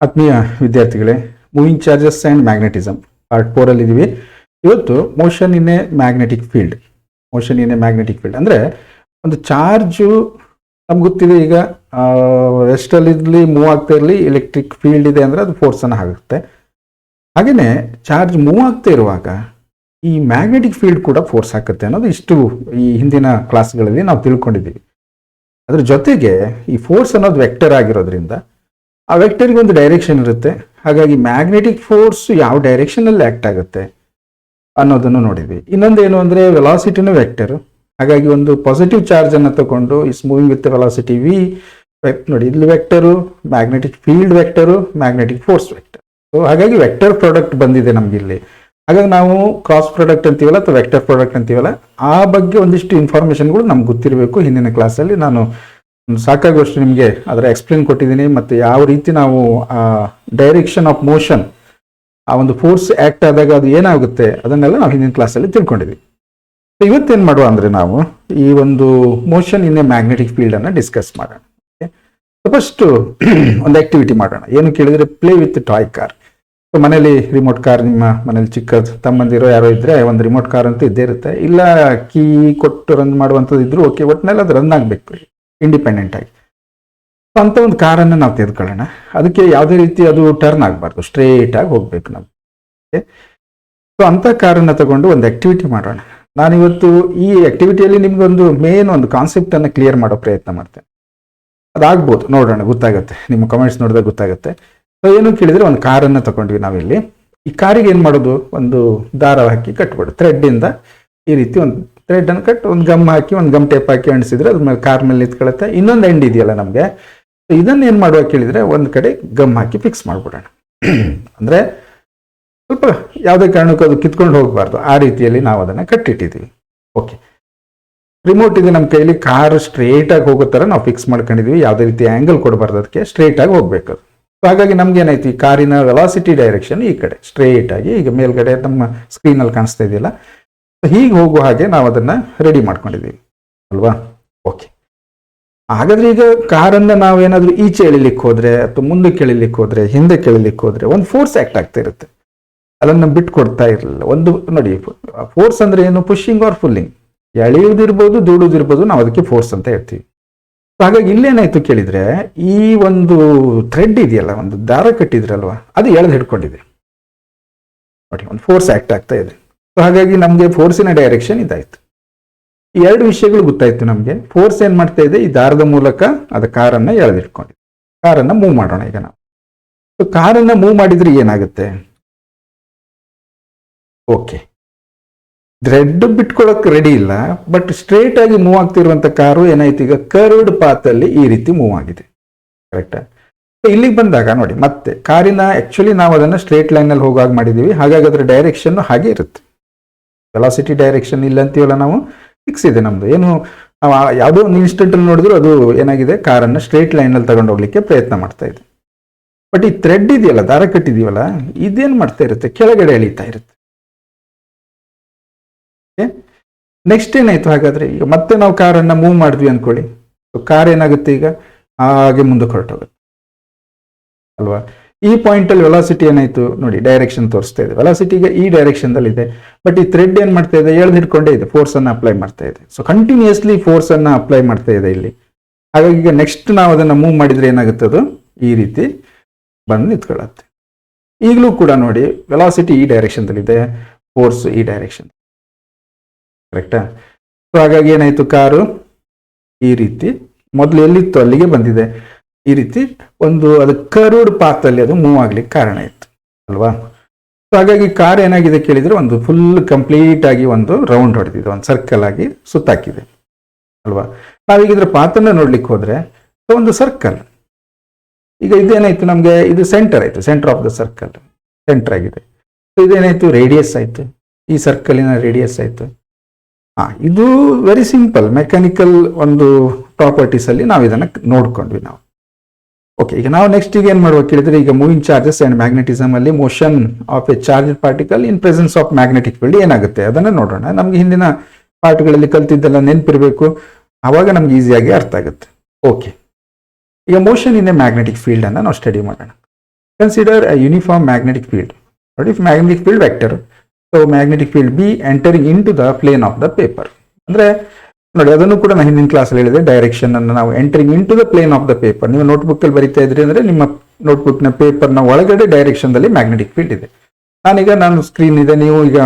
ಆತ್ಮೀಯ ವಿದ್ಯಾರ್ಥಿಗಳೇ, moving charges and magnetism part 4 ಅಲ್ಲಿ ಇದ್ದೀವಿ. ಇವತ್ತು motion in a magnetic field. Motion in a magnetic field ಅಂದರೆ ಒಂದು ಚಾರ್ಜು ನಮ್ಗೆ ಗೊತ್ತಿದೆ. ಈಗ ರೆಸ್ಟಲ್ಲಿ ಮೂವ್ ಆಗ್ತಾ ಇರಲಿ, ಎಲೆಕ್ಟ್ರಿಕ್ ಫೀಲ್ಡ್ ಇದೆ ಅಂದರೆ ಅದು ಫೋರ್ಸನ್ನು ಆಗುತ್ತೆ. ಹಾಗೆಯೇ ಚಾರ್ಜ್ ಮೂವ್ ಆಗ್ತಾ ಇರುವಾಗ ಈ ಮ್ಯಾಗ್ನೆಟಿಕ್ ಫೀಲ್ಡ್ ಕೂಡ ಫೋರ್ಸ್ ಹಾಕುತ್ತೆ ಅನ್ನೋದು ಇಷ್ಟು ಈ ಹಿಂದಿನ ಕ್ಲಾಸ್ಗಳಲ್ಲಿ ನಾವು ತಿಳ್ಕೊಂಡಿದ್ದೀವಿ. ಅದ್ರ ಜೊತೆಗೆ ಈ ಫೋರ್ಸ್ ಅನ್ನೋದು ವೆಕ್ಟರ್ ಆಗಿರೋದ್ರಿಂದ ಆ ವೆಕ್ಟರ್ಗೆ ಒಂದು ಡೈರೆಕ್ಷನ್ ಇರುತ್ತೆ. ಹಾಗಾಗಿ ಮ್ಯಾಗ್ನೆಟಿಕ್ ಫೋರ್ಸ್ ಯಾವ ಡೈರೆಕ್ಷನಲ್ಲಿ ಆ್ಯಕ್ಟ್ ಆಗುತ್ತೆ ಅನ್ನೋದನ್ನು ನೋಡಿದ್ವಿ. ಇನ್ನೊಂದೇನು ಅಂದರೆ ವೆಲಾಸಿಟಿನೂ ವೆಕ್ಟರು. ಹಾಗಾಗಿ ಒಂದು ಪಾಸಿಟಿವ್ ಚಾರ್ಜನ್ನು ತಗೊಂಡು is moving with velocity V. ನೋಡಿ, ಇಲ್ಲಿ vector, magnetic field vector, magnetic force vector. So ಹಾಗಾಗಿ ವೆಕ್ಟರ್ ಪ್ರಾಡಕ್ಟ್ ಬಂದಿದೆ ನಮ್ಗೆ ಇಲ್ಲಿ. ಹಾಗಾಗಿ ನಾವು ಕ್ರಾಸ್ ಪ್ರಾಡಕ್ಟ್ ಅಂತೀವಲ್ಲ ಅಥವಾ ವೆಕ್ಟರ್ ಪ್ರಾಡಕ್ಟ್ ಅಂತೀವಲ್ಲ, ಆ ಬಗ್ಗೆ ಒಂದಿಷ್ಟು ಇನ್ಫಾರ್ಮೇಷನ್ಗಳು ನಮ್ಗೆ ಗೊತ್ತಿರಬೇಕು. ಹಿಂದಿನ ಕ್ಲಾಸಲ್ಲಿ ನಾನು ಸಾಕಾಗುವಷ್ಟು ನಿಮಗೆ ಅದರ ಎಕ್ಸ್ಪ್ಲೇನ್ ಕೊಟ್ಟಿದ್ದೀನಿ. ಮತ್ತು ಯಾವ ರೀತಿ ನಾವು ಡೈರೆಕ್ಷನ್ ಆಫ್ ಮೋಷನ್, ಆ ಒಂದು ಫೋರ್ಸ್ ಆ್ಯಕ್ಟ್ ಆದಾಗ ಅದು ಏನಾಗುತ್ತೆ ಅದನ್ನೆಲ್ಲ ನಾವು ಹಿಂದಿನ ಕ್ಲಾಸಲ್ಲಿ ತಿಳ್ಕೊಂಡಿದ್ವಿ. ಇವತ್ತೇನು ಮಾಡುವ ಅಂದರೆ ನಾವು ಈ ಒಂದು ಮೋಷನ್ ಇನ್ ಎ ಮ್ಯಾಗ್ನೆಟಿಕ್ ಫೀಲ್ಡನ್ನು ಡಿಸ್ಕಸ್ ಮಾಡೋಣ. ಫಸ್ಟು ಒಂದು ಆ್ಯಕ್ಟಿವಿಟಿ ಮಾಡೋಣ. ಏನು ಕೇಳಿದರೆ, ಪ್ಲೇ ವಿತ್ ಟಾಯ್ ಕಾರ್. ಮನೇಲಿ ರಿಮೋಟ್ ಕಾರ್, ನಿಮ್ಮ ಮನೇಲಿ ಚಿಕ್ಕದು ತಮ್ಮಂದಿರೋ ಯಾರೋ ಇದ್ದರೆ ಒಂದು ರಿಮೋಟ್ ಕಾರ್ ಅಂತ ಇದ್ದೇ ಇರುತ್ತೆ. ಇಲ್ಲ ಕೀ ಕೊಟ್ಟು ರನ್ ಮಾಡುವಂಥದ್ದು ಇದ್ದರೂ ಓಕೆ, ಒಟ್ಟಿನಲ್ಲಿ ಅದು ರನ್ ಆಗಬೇಕು ಇಂಡಿಪೆಂಡೆಂಟ್ ಆಗಿ. ಅಂಥ ಒಂದು ಕಾರನ್ನು ನಾವು ತೆಗೆದುಕೊಳ್ಳೋಣ. ಅದಕ್ಕೆ ಯಾವುದೇ ರೀತಿ ಅದು ಟರ್ನ್ ಆಗಬಾರ್ದು, ಸ್ಟ್ರೇಟ್ ಆಗಿ ಹೋಗ್ಬೇಕು ನಾವು. ಸೊ ಅಂಥ ಕಾರನ್ನು ತಗೊಂಡು ಒಂದು ಆ್ಯಕ್ಟಿವಿಟಿ ಮಾಡೋಣ. ನಾನಿವತ್ತು ಈ ಆ್ಯಕ್ಟಿವಿಟಿಯಲ್ಲಿ ನಿಮ್ಗೊಂದು ಮೇನ್ ಒಂದು ಕಾನ್ಸೆಪ್ಟನ್ನು ಕ್ಲಿಯರ್ ಮಾಡೋ ಪ್ರಯತ್ನ ಮಾಡ್ತೇನೆ. ಅದಾಗ್ಬೋದು, ನೋಡೋಣ, ಗೊತ್ತಾಗುತ್ತೆ. ನಿಮ್ಮ ಕಮೆಂಟ್ಸ್ ನೋಡಿದಾಗ ಗೊತ್ತಾಗುತ್ತೆ. ಸೊ ಏನು ಕೇಳಿದರೆ, ಒಂದು ಕಾರನ್ನು ತಗೊಂಡ್ವಿ ನಾವಿಲ್ಲಿ. ಈ ಕಾರಿಗೆ ಏನು ಮಾಡೋದು, ಒಂದು ದಾರ ಹಾಕಿ ಕಟ್ಬಿಡು. ಥ್ರೆಡ್ಡಿಂದ ಈ ರೀತಿ ಒಂದು ಥ್ರೆಡನ್ನು ಕಟ್ಟು, ಒಂದು ಗಮ್ ಹಾಕಿ, ಒಂದು ಗಮ್ ಟೇಪ್ ಹಾಕಿ ಅಂಟಿಸಿದ್ರೆ ಅದ್ರ ಮೇಲೆ ಕಾರ್ ಮೇಲೆ ನಿಂತ್ಕೊಳ್ಳುತ್ತೆ. ಇನ್ನೊಂದು ಎಂಡ್ ಇದೆಯಲ್ಲ ನಮಗೆ, ಇದನ್ನು ಏನು ಮಾಡುವ ಕೇಳಿದರೆ, ಒಂದು ಕಡೆ ಗಮ್ ಹಾಕಿ ಫಿಕ್ಸ್ ಮಾಡಿಬಿಡೋಣ. ಅಂದರೆ ಸ್ವಲ್ಪ ಯಾವುದೇ ಕಾರಣಕ್ಕೂ ಅದು ಕಿತ್ಕೊಂಡು ಹೋಗಬಾರ್ದು, ಆ ರೀತಿಯಲ್ಲಿ ನಾವು ಅದನ್ನು ಕಟ್ಟಿಟ್ಟಿದ್ದೀವಿ. ಓಕೆ, ರಿಮೋಟ್ ಇದೆ ನಮ್ಮ ಕೈಲಿ. ಕಾರ್ ಸ್ಟ್ರೇಟಾಗಿ ಹೋಗೋ ಥರ ನಾವು ಫಿಕ್ಸ್ ಮಾಡ್ಕೊಂಡಿದ್ದೀವಿ. ಯಾವುದೇ ರೀತಿ ಆ್ಯಂಗಲ್ ಕೊಡಬಾರ್ದು, ಅದಕ್ಕೆ ಸ್ಟ್ರೇಟಾಗಿ ಹೋಗ್ಬೇಕು ಅದು. ಸೊ ಹಾಗಾಗಿ ನಮ್ಗೆ ಏನಾಯ್ತು, ಈ ಕಾರಿನ ವೆಲಾಸಿಟಿ ಡೈರೆಕ್ಷನ್ ಈ ಕಡೆ ಸ್ಟ್ರೇಟಾಗಿ, ಈಗ ಮೇಲ್ಗಡೆ ನಮ್ಮ ಸ್ಕ್ರೀನಲ್ಲಿ ಕಾಣಿಸ್ತಾ ಇದೆಯಲ್ಲ, ಹೀಗೆ ಹೋಗುವ ಹಾಗೆ ನಾವು ಅದನ್ನು ರೆಡಿ ಮಾಡ್ಕೊಂಡಿದ್ದೀವಿ ಅಲ್ವಾ. ಓಕೆ, ಹಾಗಾದ್ರೆ ಈಗ ಕಾರನ್ನು ನಾವೇನಾದರೂ ಈಚೆ ಎಳಿಲಿಕ್ಕೆ ಹೋದರೆ, ಅಥವಾ ಮುಂದಕ್ಕೆ ಎಳಿಲಿಕ್ಕೆ ಹೋದರೆ, ಹಿಂದೆ ಎಳಿಲಿಕ್ಕೆ ಹೋದರೆ ಒಂದು ಫೋರ್ಸ್ ಆ್ಯಕ್ಟ್ ಆಗ್ತಾ ಇರುತ್ತೆ. ಅದನ್ನು ಬಿಟ್ಟು ಕೊಡ್ತಾ ಇರಲಿಲ್ಲ. ಒಂದು ನೋಡಿ, ಫೋರ್ಸ್ ಅಂದರೆ ಏನು, ಪುಷಿಂಗ್ ಆರ್ ಪುಲ್ಲಿಂಗ್, ಎಳೆಯುವುದಿರ್ಬೋದು, ದೂಡುವುದಿರ್ಬೋದು, ನಾವು ಅದಕ್ಕೆ ಫೋರ್ಸ್ ಅಂತ ಹೇಳ್ತೀವಿ. ಹಾಗಾಗಿ ಇಲ್ಲೇನಾಯ್ತು ಕೇಳಿದರೆ, ಈ ಒಂದು ಥ್ರೆಡ್ ಇದೆಯಲ್ಲ, ಒಂದು ದಾರ ಕಟ್ಟಿದ್ರಲ್ವಾ, ಅದು ಎಳೆದು ಹಿಡ್ಕೊಂಡಿದೆ. ನೋಡಿ, ಒಂದು ಫೋರ್ಸ್ ಆ್ಯಕ್ಟ್ ಆಗ್ತಾ ಇದೆ. ಸೊ ಹಾಗಾಗಿ ನಮಗೆ ಫೋರ್ಸಿನ ಡೈರೆಕ್ಷನ್ ಇದಾಯಿತು. ಈ ಎರಡು ವಿಷಯಗಳು ಗೊತ್ತಾಯ್ತು ನಮಗೆ. ಫೋರ್ಸ್ ಏನು ಮಾಡ್ತಾ ಇದೆ, ಈ ದಾರದ ಮೂಲಕ ಅದು ಕಾರನ್ನು ಎಳೆದಿಟ್ಕೊಂಡಿದೆ. ಕಾರನ್ನು ಮೂವ್ ಮಾಡೋಣ ಈಗ ನಾವು. ಸೊ ಕಾರನ್ನು ಮೂವ್ ಮಾಡಿದ್ರೆ ಏನಾಗುತ್ತೆ, ಓಕೆ, ಥ್ರೆಡ್ ಬಿಟ್ಕೊಳ್ಳೋಕೆ ರೆಡಿ ಇಲ್ಲ, ಬಟ್ ಸ್ಟ್ರೇಟ್ ಆಗಿ ಮೂವ್ ಆಗ್ತಿರುವಂಥ ಕಾರು ಏನಾಯ್ತು, ಈಗ ಕರ್ವ್ಡ್ ಪಾತಲ್ಲಿ ಈ ರೀತಿ ಮೂವ್ ಆಗಿದೆ. ಕರೆಕ್ಟಾ? ಇಲ್ಲಿಗೆ ಬಂದಾಗ ನೋಡಿ, ಮತ್ತೆ ಕಾರಿನ ಆ್ಯಕ್ಚುಲಿ ನಾವು ಅದನ್ನು ಸ್ಟ್ರೇಟ್ ಲೈನಲ್ಲಿ ಹೋಗಾಗ ಮಾಡಿದ್ದೀವಿ. ಹಾಗಾಗಿ ಅದರ ಡೈರೆಕ್ಷನ್ ಹಾಗೆ ಇರುತ್ತೆ. ವೆಲಾಸಿಟಿ ಡೈರೆಕ್ಷನ್ ಇಲ್ಲ ಅಂತೀವಲ್ಲ ನಾವು, ಫಿಕ್ಸ್ ಇದೆ ನಮ್ಮದು. ಏನು ನಾವು ಯಾವುದೋ ಒಂದು ಇನ್ಸ್ಟೆಂಟಲ್ಲಿ ನೋಡಿದ್ರು ಅದು ಏನಾಗಿದೆ, ಕಾರನ್ನು ಸ್ಟ್ರೇಟ್ ಲೈನಲ್ಲಿ ತಗೊಂಡು ಹೋಗ್ಲಿಕ್ಕೆ ಪ್ರಯತ್ನ ಮಾಡ್ತಾ ಇದೆ. ಬಟ್ ಈ ಥ್ರೆಡ್ ಇದೆಯಲ್ಲ, ದಾರ ಕಟ್ಟಿದೀವಲ್ಲ, ಇದೇನು ಮಾಡ್ತಾ ಇರುತ್ತೆ, ಕೆಳಗಡೆ ಎಳೀತಾ ಇರುತ್ತೆ. ನೆಕ್ಸ್ಟ್ ಏನಾಯ್ತು, ಹಾಗಾದ್ರೆ ಈಗ ಮತ್ತೆ ನಾವು ಕಾರನ್ನು ಮೂವ್ ಮಾಡಿದ್ವಿ ಅಂದ್ಕೊಳ್ಳಿ. ಕಾರ್ ಏನಾಗುತ್ತೆ, ಈಗ ಹಾಗೆ ಮುಂದಕ್ಕೆ ಹೊರಟೋಗುತ್ತೆ ಅಲ್ವಾ. ಈ ಪಾಯಿಂಟಲ್ಲಿ ವೆಲಾಸಿಟಿ ಏನಾಯ್ತು ನೋಡಿ, ಡೈರೆಕ್ಷನ್ ತೋರಿಸ್ತಾ ಇದೆ. ವೆಲಾಸಿಟಿ ಈಗ ಈ ಡೈರೆಕ್ಷನ್ದಲ್ಲಿ ಇದೆ, ಬಟ್ ಈ ಥ್ರೆಡ್ ಏನು ಮಾಡ್ತಾ ಇದೆ, ಎಳೆದು ಹಿಡ್ಕೊಂಡೇ ಇದೆ, ಫೋರ್ಸನ್ನು ಅಪ್ಲೈ ಮಾಡ್ತಾ ಇದೆ. ಸೊ ಕಂಟಿನ್ಯೂಸ್ಲಿ ಫೋರ್ಸನ್ನು ಅಪ್ಲೈ ಮಾಡ್ತಾ ಇದೆ ಇಲ್ಲಿ. ಹಾಗಾಗಿ ಈಗ ನೆಕ್ಸ್ಟ್ ನಾವು ಅದನ್ನು ಮೂವ್ ಮಾಡಿದರೆ ಏನಾಗುತ್ತೆ, ಅದು ಈ ರೀತಿ ಬಂದು ನಿಂತ್ಕೊಳ್ಳುತ್ತೆ. ಈಗಲೂ ಕೂಡ ನೋಡಿ, ವೆಲಾಸಿಟಿ ಈ ಡೈರೆಕ್ಷನ್ದಲ್ಲಿದೆ, ಫೋರ್ಸ್ ಈ ಡೈರೆಕ್ಷನ್. ಕರೆಕ್ಟಾ? ಸೊ ಹಾಗಾಗಿ ಏನಾಯಿತು, ಕಾರು ಈ ರೀತಿ ಮೊದಲು ಎಲ್ಲಿತ್ತು ಅಲ್ಲಿಗೆ ಬಂದಿದೆ. ಈ ರೀತಿ ಒಂದು ಅದು ಕರ್ವ್ಡ್ ಪಾತಲ್ಲಿ ಅದು ಮೂವ್ ಆಗ್ಲಿಕ್ಕೆ ಕಾರಣ ಇತ್ತು ಅಲ್ವಾ. ಸೊ ಹಾಗಾಗಿ ಕಾರ್ ಏನಾಗಿದೆ ಕೇಳಿದರೆ, ಒಂದು ಫುಲ್ ಕಂಪ್ಲೀಟ್ ಆಗಿ ಒಂದು ರೌಂಡ್ ಹೊಡೆದಿದೆ, ಒಂದು ಸರ್ಕಲ್ ಆಗಿ ಸುತ್ತಾಕಿದೆ ಅಲ್ವಾ. ನಾವೀಗಿದ್ರೆ ಪಾತನ್ನು ನೋಡ್ಲಿಕ್ಕೆ ಹೋದರೆ ಒಂದು ಸರ್ಕಲ್. ಈಗ ಇದೇನಾಯ್ತು ನಮಗೆ, ಇದು ಸೆಂಟರ್ ಆಯಿತು, centre of the circle centre ಆಗಿದೆ. ಸೊ ಇದೇನಾಯಿತು, ರೇಡಿಯಸ್ ಆಯಿತು, ಈ ಸರ್ಕಲಿನ ರೇಡಿಯಸ್ ಆಯಿತು. ಇದು ವೆರಿ ಸಿಂಪಲ್ ಮೆಕ್ಯಾನಿಕಲ್ ಒಂದು ಪ್ರಾಪರ್ಟೀಸಲ್ಲಿ ನಾವು ಇದನ್ನು ನೋಡ್ಕೊಂಡ್ವಿ ನಾವು. ಓಕೆ, ಈಗ ನಾವು ನೆಕ್ಸ್ಟ್ ಈಗ ಏನು ಮಾಡ್ಬೇಕು ಕೇಳಿದರೆ, ಈಗ ಮೂವಿಂಗ್ ಚಾರ್ಜಸ್ ಆ್ಯಂಡ್ ಮ್ಯಾಗ್ನೆಟಿಸಮ್ ಅಲ್ಲಿ motion of A charge particle in presence of magnetic field ಏನಾಗುತ್ತೆ ಅದನ್ನು ನೋಡೋಣ. ನಮಗೆ ಹಿಂದಿನ ಪಾಠಗಳಲ್ಲಿ ಕಲ್ತಿದ್ದೆಲ್ಲ ನೆನಪಿರಬೇಕು, ಆವಾಗ ನಮ್ಗೆ ಈಸಿಯಾಗಿ ಅರ್ಥ ಆಗುತ್ತೆ. ಓಕೆ, ಈಗ motion in a magnetic field ಅನ್ನು ನಾವು ಸ್ಟಡಿ ಮಾಡೋಣ. Consider a uniform magnetic field. What if magnetic field vector? So magnetic field B entering into the plane of the paper. ಅಂದ್ರೆ ನೋಡಿ, ಅದನ್ನು ಕೂಡ ನಾನು ಹಿಂದಿನ ಕ್ಲಾಸಲ್ಲಿ ಹೇಳಿದೆ. ಡೈರೆಕ್ಷನ್ ಅನ್ನು ನಾವು entering into the plane of the paper. ನೀವು ನೋಟ್ಬುಕ್ ಅಲ್ಲಿ ಬರೀತಾ ಇದ್ರಿ ಅಂದ್ರೆ ನಿಮ್ಮ ನೋಟ್ಬುಕ್ ನ ಪೇಪರ್ ನ ಒಳಗಡೆ ಡೈರೆಕ್ಷನ್ ದಲ್ಲಿ ಮ್ಯಾಗ್ನೆಟಿಕ್ ಫೀಲ್ಡ್ ಇದೆ. ನಾನು ಸ್ಕ್ರೀನ್ ಇದೆ, ನೀವು ಈಗ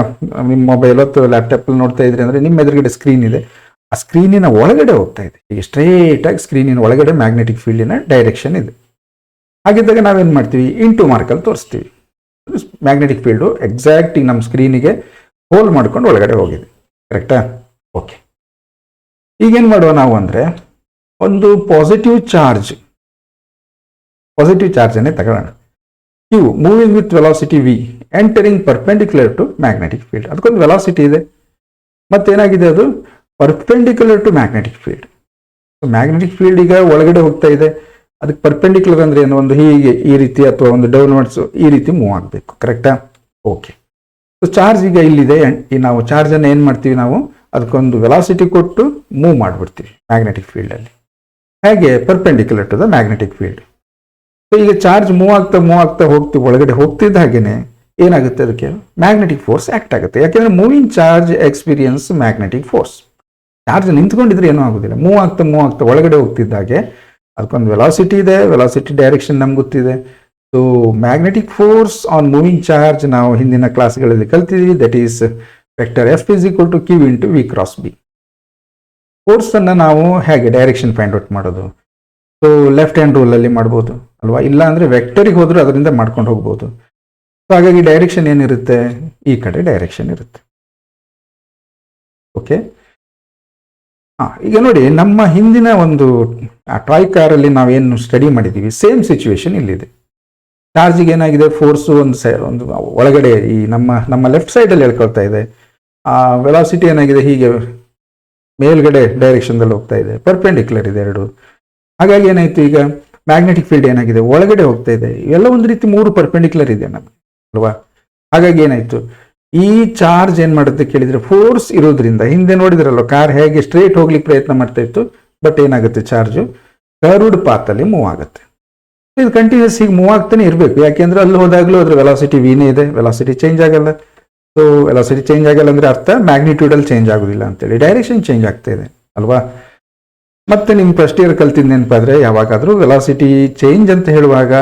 ನಿಮ್ಮ ಮೊಬೈಲ್ ಅಥವಾ ಲ್ಯಾಪ್ಟಾಪ್ ಅಲ್ಲಿ ನೋಡ್ತಾ ಇದ್ರಿ ಅಂದ್ರೆ ನಿಮ್ಮ ಎದುರುಗಡೆ ಸ್ಕ್ರೀನ್ ಇದೆ. ಆ ಸ್ಕ್ರೀನಿನ ಒಳಗಡೆ ಹೋಗ್ತಾ ಇದೆ. ಈಗ ಸ್ಟ್ರೇಟ್ ಆಗಿ ಸ್ಕ್ರೀನಿನ ಒಳಗಡೆ ಮ್ಯಾಗ್ನೆಟಿಕ್ ಫೀಲ್ಡಿನ ಡೈರೆಕ್ಷನ್ ಇದೆ. ಹಾಗಿದ್ದಾಗ ನಾವೇನ್ ಮಾಡ್ತೀವಿ, ಇಂಟು ಮಾರ್ಕಲ್ಲಿ ತೋರಿಸ್ತೀವಿ. ಮ್ಯಾಗ್ನೆಟಿಕ್ ಫೀಲ್ಡು ಎಕ್ಸಾಕ್ಟ್ ನಮ್ಮ ಸ್ಕ್ರೀನಿಗೆ ಹೋಲ್ ಮಾಡ್ಕೊಂಡು ಒಳಗಡೆ ಹೋಗಿದೆ. ಕರೆಕ್ಟಾ? ಓಕೆ. ಈಗೇನು ಮಾಡುವ ನಾವು ಅಂದರೆ, ಒಂದು ಪಾಸಿಟಿವ್ ಚಾರ್ಜನ್ನೇ ತಗೊಳ್ಳೋಣ. Q moving with velocity V entering perpendicular to magnetic field. ಅದಕ್ಕೊಂದು ವೆಲಾಸಿಟಿ ಇದೆ, ಮತ್ತೇನಾಗಿದೆ, ಅದು perpendicular to magnetic field. Magnetic field ಈಗ ಒಳಗಡೆ ಹೋಗ್ತಾ ಇದೆ. ಅದಕ್ಕೆ ಪರ್ಪೆಂಡಿಕ್ಯುಲರ್ ಅಂದ್ರೆ ಏನು, ಒಂದು ಹೀಗೆ ಈ ರೀತಿ ಅಥವಾ ಒಂದು ಡೌನ್ವರ್ಡ್ಸ್ ಈ ರೀತಿ ಮೂವ್ ಆಗಬೇಕು. ಕರೆಕ್ಟಾ? ಓಕೆ. ಸೊ ಚಾರ್ಜ್ ಈಗ ಇಲ್ಲಿದೆ. ನಾವು ಚಾರ್ಜ್ ಅನ್ನು ಏನ್ ಮಾಡ್ತೀವಿ, ನಾವು ಅದಕ್ಕೊಂದು ವೆಲಾಸಿಟಿ ಕೊಟ್ಟು ಮೂವ್ ಮಾಡಿಬಿಡ್ತೀವಿ ಮ್ಯಾಗ್ನೆಟಿಕ್ ಫೀಲ್ಡ್ ಅಲ್ಲಿ. ಹೇಗೆ? Perpendicular to the magnetic field. So ಈಗ ಚಾರ್ಜ್ ಮೂವ್ ಆಗ್ತಾ ಹೋಗ್ತೀವಿ, ಒಳಗಡೆ ಹೋಗ್ತಿದ್ದ ಹಾಗೇನೆ ಏನಾಗುತ್ತೆ, ಅದಕ್ಕೆ ಮ್ಯಾಗ್ನೆಟಿಕ್ ಫೋರ್ಸ್ ಆಕ್ಟ್ ಆಗುತ್ತೆ. ಯಾಕೆಂದ್ರೆ moving charge experience magnetic force. Charge ನಿಂತ್ಕೊಂಡಿದ್ರೆ ಏನೂ ಆಗೋದಿಲ್ಲ. ಮೂವ್ ಆಗ್ತಾ ಒಳಗಡೆ ಹೋಗ್ತಿದ್ದಾಗೆ ಅದಕ್ಕೊಂದು ವೆಲಾಸಿಟಿ ಇದೆ. ವೆಲಾಸಿಟಿ ಡೈರೆಕ್ಷನ್ ನಮ್ಗೆ ಗೊತ್ತಿದೆ. So magnetic force on moving charge ನಾವು ಹಿಂದಿನ ಕ್ಲಾಸ್ಗಳಲ್ಲಿ ಕಲ್ತಿದ್ವಿ. That is vector f is equal to Q into V cross b. Force ಅನ್ನ ನಾವು ಹೇಗೆ ಡೈರೆಕ್ಷನ್ ಫೈಂಡ್ ಔಟ್ ಮಾಡೋದು? ಸೊ ಲೆಫ್ಟ್ ಹ್ಯಾಂಡ್ ರೂಲ್ ಅಲ್ಲಿ ಮಾಡ್ಬೋದು ಅಲ್ವಾ? ಇಲ್ಲ ಅಂದ್ರೆ ವೆಕ್ಟರಿಗೆ ಹೋದ್ರೂ ಅದರಿಂದ ಮಾಡ್ಕೊಂಡು ಹೋಗ್ಬೋದು. ಸೊ ಹಾಗಾಗಿ ಡೈರೆಕ್ಷನ್ ಏನಿರುತ್ತೆ, ಈ ಕಡೆ ಡೈರೆಕ್ಷನ್ ಇರುತ್ತೆ. ಓಕೆ. ಈಗ ನೋಡಿ, ನಮ್ಮ ಹಿಂದಿನ ಒಂದು ಟಾಯ್ ಕಾರಲ್ಲಿ ನಾವೇನು ಸ್ಟಡಿ ಮಾಡಿದ್ದೀವಿ, ಸೇಮ್ ಸಿಚುವೇಶನ್ ಇಲ್ಲಿದೆ. ಚಾರ್ಜಿಗೆ ಏನಾಗಿದೆ, ಫೋರ್ಸು ಒಂದು ಒಳಗಡೆ ಈ ನಮ್ಮ ಲೆಫ್ಟ್ ಸೈಡಲ್ಲಿ ಹೇಳ್ಕೊಳ್ತಾ ಇದೆ. ಆ ವೆಲಾಸಿಟಿ ಏನಾಗಿದೆ, ಹೀಗೆ ಮೇಲ್ಗಡೆ ಡೈರೆಕ್ಷನ್ದಲ್ಲಿ ಹೋಗ್ತಾ ಇದೆ. ಪರ್ಪೆಂಡಿಕ್ಯುಲರ್ ಇದೆ ಎರಡು. ಹಾಗಾಗಿ ಏನಾಯ್ತು, ಈಗ ಮ್ಯಾಗ್ನೆಟಿಕ್ ಫೀಲ್ಡ್ ಏನಾಗಿದೆ, ಒಳಗಡೆ ಹೋಗ್ತಾ ಇದೆ. ಇವೆಲ್ಲ ಒಂದು ರೀತಿ ಮೂರು ಪರ್ಪೆಂಡಿಕ್ಯುಲರ್ ಇದೆ ನಮಗೆ ಅಲ್ವಾ? ಹಾಗಾಗಿ ಏನಾಯ್ತು, ಈ ಚಾರ್ಜ್ ಏನ್ ಮಾಡುತ್ತೆ ಕೇಳಿದ್ರೆ, ಫೋರ್ಸ್ ಇರೋದ್ರಿಂದ, ಹಿಂದೆ ನೋಡಿದ್ರಲ್ವ ಕಾರ್ ಹೇಗೆ ಸ್ಟ್ರೇಟ್ ಹೋಗ್ಲಿಕ್ಕೆ ಪ್ರಯತ್ನ ಮಾಡ್ತಾ ಇತ್ತು, ಬಟ್ ಏನಾಗುತ್ತೆ, ಚಾರ್ಜ್ ಕರ್ವ್ಡ್ ಪಾತ್ ಅಲ್ಲಿ ಮೂವ್ ಆಗುತ್ತೆ. ಇದು ಕಂಟಿನ್ಯೂಸ್ ಹೀಗೆ ಮೂವ್ ಆಗ್ತಾನೆ ಇರಬೇಕು. ಯಾಕೆಂದ್ರೆ ಅಲ್ಲಿ ಹೋದಾಗ್ಲೂ ಅದ್ರ ವೆಲಾಸಿಟಿ ವಿನೇ ಇದೆ, ವೆಲಾಸಿಟಿ ಚೇಂಜ್ ಆಗಲ್ಲ. ಸೊ ವೆಲಾಸಿಟಿ ಚೇಂಜ್ ಆಗಲ್ಲ ಅಂದ್ರೆ ಅರ್ಥ ಮ್ಯಾಗ್ನಿಟ್ಯೂಡ್ ಅಲ್ಲಿ ಚೇಂಜ್ ಆಗುದಿಲ್ಲ ಅಂತೇಳಿ, ಡೈರೆಕ್ಷನ್ ಚೇಂಜ್ ಆಗ್ತಾ ಇದೆ ಅಲ್ವಾ? ಮತ್ತೆ ನಿಮ್ ಫಸ್ಟ್ ಇಯರ್ ಕಲ್ತಿದ್ ನೆನಪಾದ್ರೆ, ಯಾವಾಗಾದ್ರೂ ವೆಲಾಸಿಟಿ ಚೇಂಜ್ ಅಂತ ಹೇಳುವಾಗ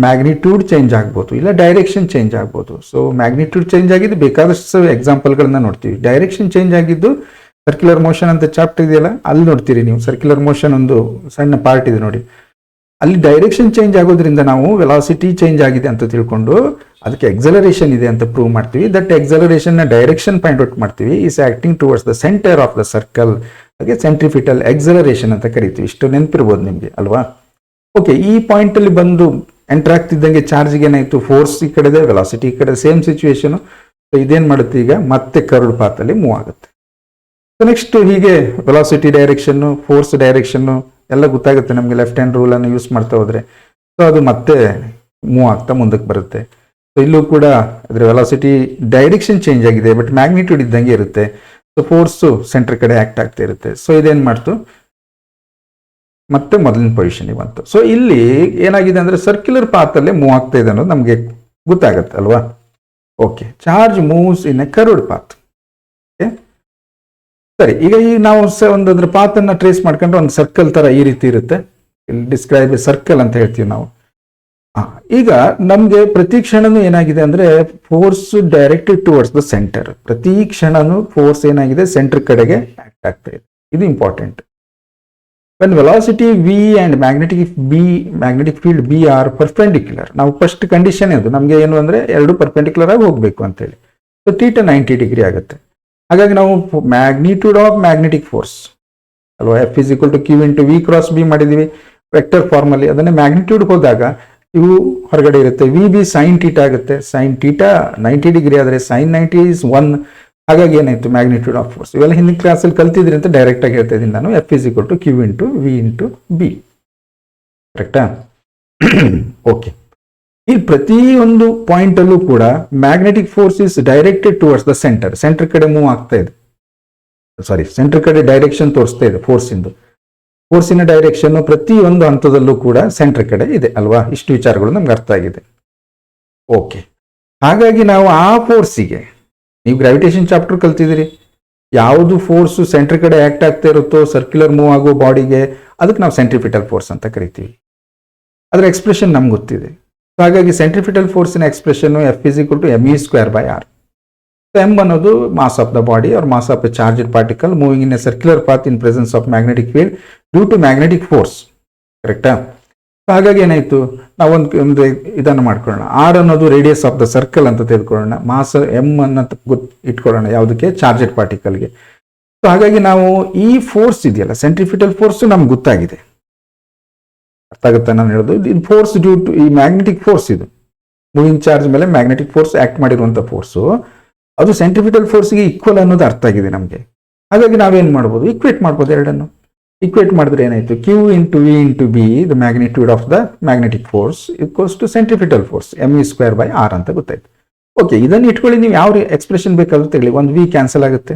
ಮ್ಯಾಗ್ನಿಟ್ಯೂಡ್ ಚೇಂಜ್ ಆಗ್ಬೋದು, ಇಲ್ಲ ಡೈರೆಕ್ಷನ್ ಚೇಂಜ್ ಆಗ್ಬೋದು. ಸೊ ಮ್ಯಾಗ್ನಿಟ್ಯೂಡ್ ಚೇಂಜ್ ಆಗಿದ್ದು ಬೇಕಾದಷ್ಟು ಎಕ್ಸಾಂಪಲ್ಗಳನ್ನ ನೋಡ್ತೀವಿ. ಡೈರೆಕ್ಷನ್ ಚೇಂಜ್ ಆಗಿದ್ದು ಸರ್ಕ್ಯುಲರ್ ಮೋಷನ್ ಅಂತ ಚಾಪ್ಟರ್ ಇದೆಯಲ್ಲ, ಅಲ್ಲಿ ನೋಡ್ತೀರಿ ನೀವು. ಸರ್ಕ್ಯುಲರ್ ಮೋಷನ್ ಒಂದು ಸಣ್ಣ ಪಾರ್ಟ್ ಇದೆ ನೋಡಿ, ಅಲ್ಲಿ ಡೈರೆಕ್ಷನ್ ಚೇಂಜ್ ಆಗೋದ್ರಿಂದ ನಾವು ವೆಲಾಸಿಟಿ ಚೇಂಜ್ ಆಗಿದೆ ಅಂತ ತಿಳ್ಕೊಂಡು ಅದಕ್ಕೆ ಎಕ್ಸಲರೇಷನ್ ಇದೆ ಅಂತ ಪ್ರೂವ್ ಮಾಡ್ತೀವಿ. ದಟ್ ಎಕ್ಸಲರೇಷನ್ ನ ಡೈರೆಕ್ಷನ್ ಫೈಂಡ್ ಔಟ್ ಮಾಡ್ತೀವಿ. Is acting towards the centre of the circle. ಹಾಗೆ ಸೆಂಟ್ರಿಫಿಟಲ್ ಎಕ್ಸಲರೇಷನ್ ಅಂತ ಕರಿತೀವಿ. ಇಷ್ಟು ನೆನಪಿರ್ಬೋದು ನಿಮ್ಗೆ ಅಲ್ವಾ? ಓಕೆ. ಈ ಪಾಯಿಂಟ್ ಅಲ್ಲಿ ಬಂದು ಎಂಟರ್ ಆಗ್ತಿದ್ದಂಗೆ ಚಾರ್ಜ್ಗೆ ಏನಾಯ್ತು, ಫೋರ್ಸ್ ಈ ಕಡೆ ಇದೆ, ವೆಲಾಸಿಟಿ ಈ ಕಡೆ, ಸೇಮ್ ಸಿಚುವೇಶನ್. ಇದೇನ್ ಮಾಡುತ್ತೆ, ಈಗ ಮತ್ತೆ ಕರ್ವ್ಡ್ ಪಾತ್ ಅಲ್ಲಿ ಮೂವ್ ಆಗುತ್ತೆ. ಸೊ ನೆಕ್ಸ್ಟ್ ಹೀಗೆ ವೆಲಾಸಿಟಿ ಡೈರೆಕ್ಷನ್, ಫೋರ್ಸ್ ಡೈರೆಕ್ಷನ್ ಎಲ್ಲ ಗೊತ್ತಾಗುತ್ತೆ ನಮಗೆ ಲೆಫ್ಟ್ ಹ್ಯಾಂಡ್ ರೂಲ್ ಅನ್ನು ಯೂಸ್ ಮಾಡ್ತಾ ಹೋದ್ರೆ. ಸೊ ಅದು ಮತ್ತೆ ಮೂವ್ ಆಗ್ತಾ ಮುಂದಕ್ಕೆ ಬರುತ್ತೆ. ಸೊ ಇಲ್ಲೂ ಕೂಡ ಅದ್ರ ವೆಲಾಸಿಟಿ ಡೈರೆಕ್ಷನ್ ಚೇಂಜ್ ಆಗಿದೆ, ಬಟ್ ಮ್ಯಾಗ್ನಿಟ್ಯೂಡ್ ಇದ್ದಂಗೆ ಇರುತ್ತೆ. ಸೊ ಫೋರ್ಸು ಸೆಂಟರ್ ಕಡೆ ಆಕ್ಟ್ ಆಗ್ತಾ ಇರುತ್ತೆ. ಸೊ ಇದೇನ್ ಮಾಡ್ತು, ಮತ್ತೆ ಮೊದಲಿನ ಪೊಸಿಷನ್ಗೆ ಬಂತು. ಸೊ ಇಲ್ಲಿ ಏನಾಗಿದೆ ಅಂದ್ರೆ ಸರ್ಕ್ಯುಲರ್ ಪಾತ್ ಅಲ್ಲೇ ಮೂವ್ ಆಗ್ತಾ ಇದೆ ಅನ್ನೋದು ನಮಗೆ ಗೊತ್ತಾಗತ್ತೆ ಅಲ್ವಾ? Okay. Charge moves in a curved path. ಸರಿ, ಈಗ ನಾವು ಒಂದು ಅದ್ರ ಪಾತ್ ಅನ್ನ ಟ್ರೇಸ್ ಮಾಡ್ಕೊಂಡ್ರೆ ಒಂದು ಸರ್ಕಲ್ ತರ ಈ ರೀತಿ ಇರುತ್ತೆ. ಇಲ್ಲಿ ಡಿಸ್ಕ್ರೈಬ್ ಸರ್ಕಲ್ ಅಂತ ಹೇಳ್ತೀವಿ ನಾವು. ಈಗ ನಮ್ಗೆ ಪ್ರತಿ ಕ್ಷಣನೂ ಏನಾಗಿದೆ ಅಂದ್ರೆ force directed towards the centre. ಪ್ರತಿ ಕ್ಷಣನೂ ಫೋರ್ಸ್ ಏನಾಗಿದೆ, ಸೆಂಟರ್ ಕಡೆಗೆ ಆಕ್ಟ್ ಆಗ್ತಾ ಇದೆ. ಇದು important. when velocity v and magnetic field b are perpendicular, ನಾವು ಫಸ್ಟ್ ಕಂಡೀಷನ್ ಅದು ನಮಗೆ ಏನು ಅಂದ್ರೆ ಎರಡು ಪರ್ಪೆಂಡಿಕ್ಯುಲರ್ ಆಗಿ ಹೋಗ್ಬೇಕು ಅಂತ ಹೇಳಿ. ಸೊ ಥೀಟಾ 90 ಡಿಗ್ರಿ ಆಗುತ್ತೆ. ಹಾಗಾಗಿ ನಾವು ಮ್ಯಾಗ್ನಿಟ್ಯೂಡ್ ಆಫ್ ಮ್ಯಾಗ್ನೆಟಿಕ್ ಫೋರ್ಸ್ ಅಲ್ವಾ, F is equal to Q into V cross B ಮಾಡಿದೀವಿ ವೆಕ್ಟರ್ ಫಾರ್ಮ್ ಅಲ್ಲಿ. ಅದನ್ನೇ ಮ್ಯಾಗ್ನಿಟ್ಯೂಡ್ ಹೋದಾಗ ಇವು ಹೊರಗಡೆ ಇರುತ್ತೆ. ವಿ ಬಿ ಸೈನ್ ಥೀಟಾ ಆಗುತ್ತೆ. ಸೈನ್ ಥೀಟಾ 90 ಡಿಗ್ರಿ ಆದರೆ ಸೈನ್ 90 ಇಸ್ 1. ಹಾಗಾಗಿ ಏನಾಯ್ತು, ಮ್ಯಾಗ್ನಿಟ್ಯೂಡ್ ಆಫ್ ಫೋರ್ಸ್. ಇವೆಲ್ಲ ಹಿಂದಿನ ಕ್ಲಾಸಲ್ಲಿ ಕಲ್ತಿದ್ರಿ ಅಂತ ಡೈರೆಕ್ಟ್ ಆಗಿ ಹೇಳ್ತಾ ಇದ್ದೀನಿ ನಾನು. F is equal to Q into V into B. ಕರೆಕ್ಟಾ? ಓಕೆ. ಈ ಪ್ರತಿಯೊಂದು ಪಾಯಿಂಟ್ ಅಲ್ಲೂ ಕೂಡ magnetic force is directed towards the centre. Centre ಕಡೆ ಮೂವ್ ಆಗ್ತಾ ಇದೆ. ಸೆಂಟರ್ ಕಡೆ ಡೈರೆಕ್ಷನ್ ತೋರಿಸ್ತಾ ಇದೆ ಫೋರ್ಸಿಂದು. ಫೋರ್ಸಿನ ಡೈರೆಕ್ಷನ್ ಪ್ರತಿಯೊಂದು ಹಂತದಲ್ಲೂ ಕೂಡ ಸೆಂಟರ್ ಕಡೆ ಇದೆ ಅಲ್ವಾ? ಇಷ್ಟು ವಿಚಾರಗಳು ನಮ್ಗೆ ಅರ್ಥ ಆಗಿದೆ. ಓಕೆ, ಹಾಗಾಗಿ ನಾವು ಆ ಫೋರ್ಸಿಗೆ, ನೀವು ಗ್ರಾವಿಟೇಷನ್ ಚಾಪ್ಟರ್ ಕಲ್ತಿದ್ದೀರಿ, ಯಾವುದು ಫೋರ್ಸು ಸೆಂಟ್ರ್ ಕಡೆ ಆ್ಯಕ್ಟ್ ಆಗ್ತಾ ಇರುತ್ತೋ ಸರ್ಕ್ಯುಲರ್ ಮೂವ್ ಆಗೋ ಬಾಡಿಗೆ, ಅದಕ್ಕೆ ನಾವು ಸೆಂಟ್ರಿಪಿಟಲ್ ಫೋರ್ಸ್ ಅಂತ ಕರಿತೀವಿ. ಅದರ ಎಕ್ಸ್ಪ್ರೆಷನ್ ನಮ್ಗೆ ಗೊತ್ತಿದೆ. ಹಾಗಾಗಿ ಸೆಂಟ್ರಿಪಿಟಲ್ ಫೋರ್ಸಿನ ಎಕ್ಸ್ಪ್ರೆಷನ್ F = mv²/r. m ಅನ್ನೋದು mass of the body or mass of a charged particle moving in a circular path in presence of magnetic field due to magnetic force. ಕರೆಕ್ಟಾ? ಹಾಗಾಗಿ ಏನಾಯಿತು, ನಾವೊಂದು ಇದನ್ನು ಮಾಡ್ಕೊಳ್ಳೋಣ. ಆರ್ ಅನ್ನೋದು ರೇಡಿಯಸ್ ಆಫ್ ದ ಸರ್ಕಲ್ ಅಂತ ತೆಗೆದುಕೊಳ್ಳೋಣ. ಮಾಸ್ ಎಮ್ ಅನ್ನ ಇಟ್ಕೊಳ್ಳೋಣ ಯಾವುದಕ್ಕೆ, ಚಾರ್ಜೆಡ್ ಪಾರ್ಟಿಕಲ್ಗೆ. ಸೊ ಹಾಗಾಗಿ ನಾವು ಈ ಫೋರ್ಸ್ ಇದೆಯಲ್ಲ, ಸೆಂಟ್ರಿಪಿಟಲ್ ಫೋರ್ಸ್ ನಮ್ಗೆ ಗೊತ್ತಾಗಿದೆ. ಅರ್ಥ ಆಗುತ್ತೆ ನಾನು ಹೇಳೋದು? ಇದು ಫೋರ್ಸ್ ಡ್ಯೂ ಟು ಈ ಮ್ಯಾಗ್ನೆಟಿಕ್ ಫೋರ್ಸ್, ಇದು ಮೂವಿಂಗ್ ಚಾರ್ಜ್ ಮೇಲೆ ಮ್ಯಾಗ್ನೆಟಿಕ್ ಫೋರ್ಸ್ ಆಕ್ಟ್ ಮಾಡಿರುವಂಥ ಫೋರ್ಸು, ಅದು ಸೆಂಟ್ರಿಪಿಟಲ್ ಫೋರ್ಸ್ಗೆ ಈಕ್ವಲ್ ಅನ್ನೋದು ಅರ್ಥ ಆಗಿದೆ ನಮಗೆ. ಹಾಗಾಗಿ ನಾವೇನು ಮಾಡ್ಬೋದು, ಈಕ್ವೇಟ್ ಮಾಡ್ಬೋದು. ಎರಡನ್ನು ಈಕ್ವೇಟ್ ಮಾಡಿದ್ರೆ ಏನಾಯಿತು, Q × V × B the magnitude of the magnetic force equals to centripetal force mv²/r ಅಂತ ಗೊತ್ತಾಯ್ತು. ಓಕೆ, ಇದನ್ನು ಇಟ್ಕೊಳ್ಳಿ. ನೀವು ಯಾವ ಎಕ್ಸ್ಪ್ರೆಷನ್ ಬೇಕಾದ್ರೂ ತೆಗಲಿ, ಒಂದು V ಕ್ಯಾನ್ಸಲ್ ಆಗುತ್ತೆ.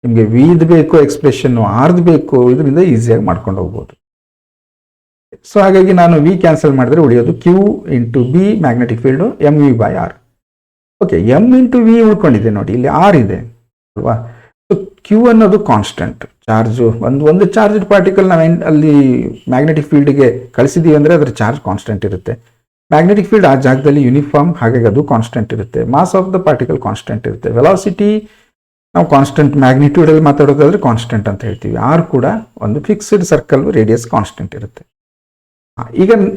ನಿಮಗೆ ವಿದ್ ಬೇಕು ಎಕ್ಸ್ಪ್ರೆಷನ್, ಆರ್ದ್ ಬೇಕು, ಇದರಿಂದ ಈಸಿಯಾಗಿ ಮಾಡ್ಕೊಂಡು ಹೋಗ್ಬೋದು. ಸೊ ಹಾಗಾಗಿ ನಾನು V ಕ್ಯಾನ್ಸಲ್ ಮಾಡಿದ್ರೆ ಉಳಿಯೋದು Q × B magnetic field mv/r. Okay, M × V ಉಳ್ಕೊಂಡಿದೆ ನೋಡಿ, ಇಲ್ಲಿ R ಇದೆ ಅಲ್ವಾ. ಸೊ Q ಅನ್ನೋದು ಕಾನ್ಸ್ಟೆಂಟ್ ಚಾರ್ಜು. ಒಂದು ಚಾರ್ಜ್ಡ್ ಪಾರ್ಟಿಕಲ್ ನಾವು ಅಲ್ಲಿ ಮ್ಯಾಗ್ನೆಟಿಕ್ ಫೀಲ್ಡ್ಗೆ ಕಳಿಸಿದೀವಿ ಅಂದರೆ ಅದರ ಚಾರ್ಜ್ ಕಾನ್ಸ್ಟೆಂಟ್ ಇರುತ್ತೆ. ಮ್ಯಾಗ್ನೆಟಿಕ್ ಫೀಲ್ಡ್ ಆ ಜಾಗದಲ್ಲಿ ಯೂನಿಫಾರ್ಮ್, ಹಾಗಾಗಿ ಅದು ಕಾನ್ಸ್ಟೆಂಟ್ ಇರುತ್ತೆ. Mass of the particle constant ಇರುತ್ತೆ. ವೆಲಾಸಿಟಿ ನಾವು ಕಾನ್ಸ್ಟೆಂಟ್, ಮ್ಯಾಗ್ನಿಟ್ಯೂಡಲ್ಲಿ ಮಾತಾಡೋದಾದ್ರೆ ಕಾನ್ಸ್ಟೆಂಟ್ ಅಂತ ಹೇಳ್ತೀವಿ. ಆರ್ ಕೂಡ ಒಂದು ಫಿಕ್ಸ್ಡ್ ಸರ್ಕಲ್, ರೇಡಿಯಸ್ ಕಾನ್ಸ್ಟೆಂಟ್ ಇರುತ್ತೆ.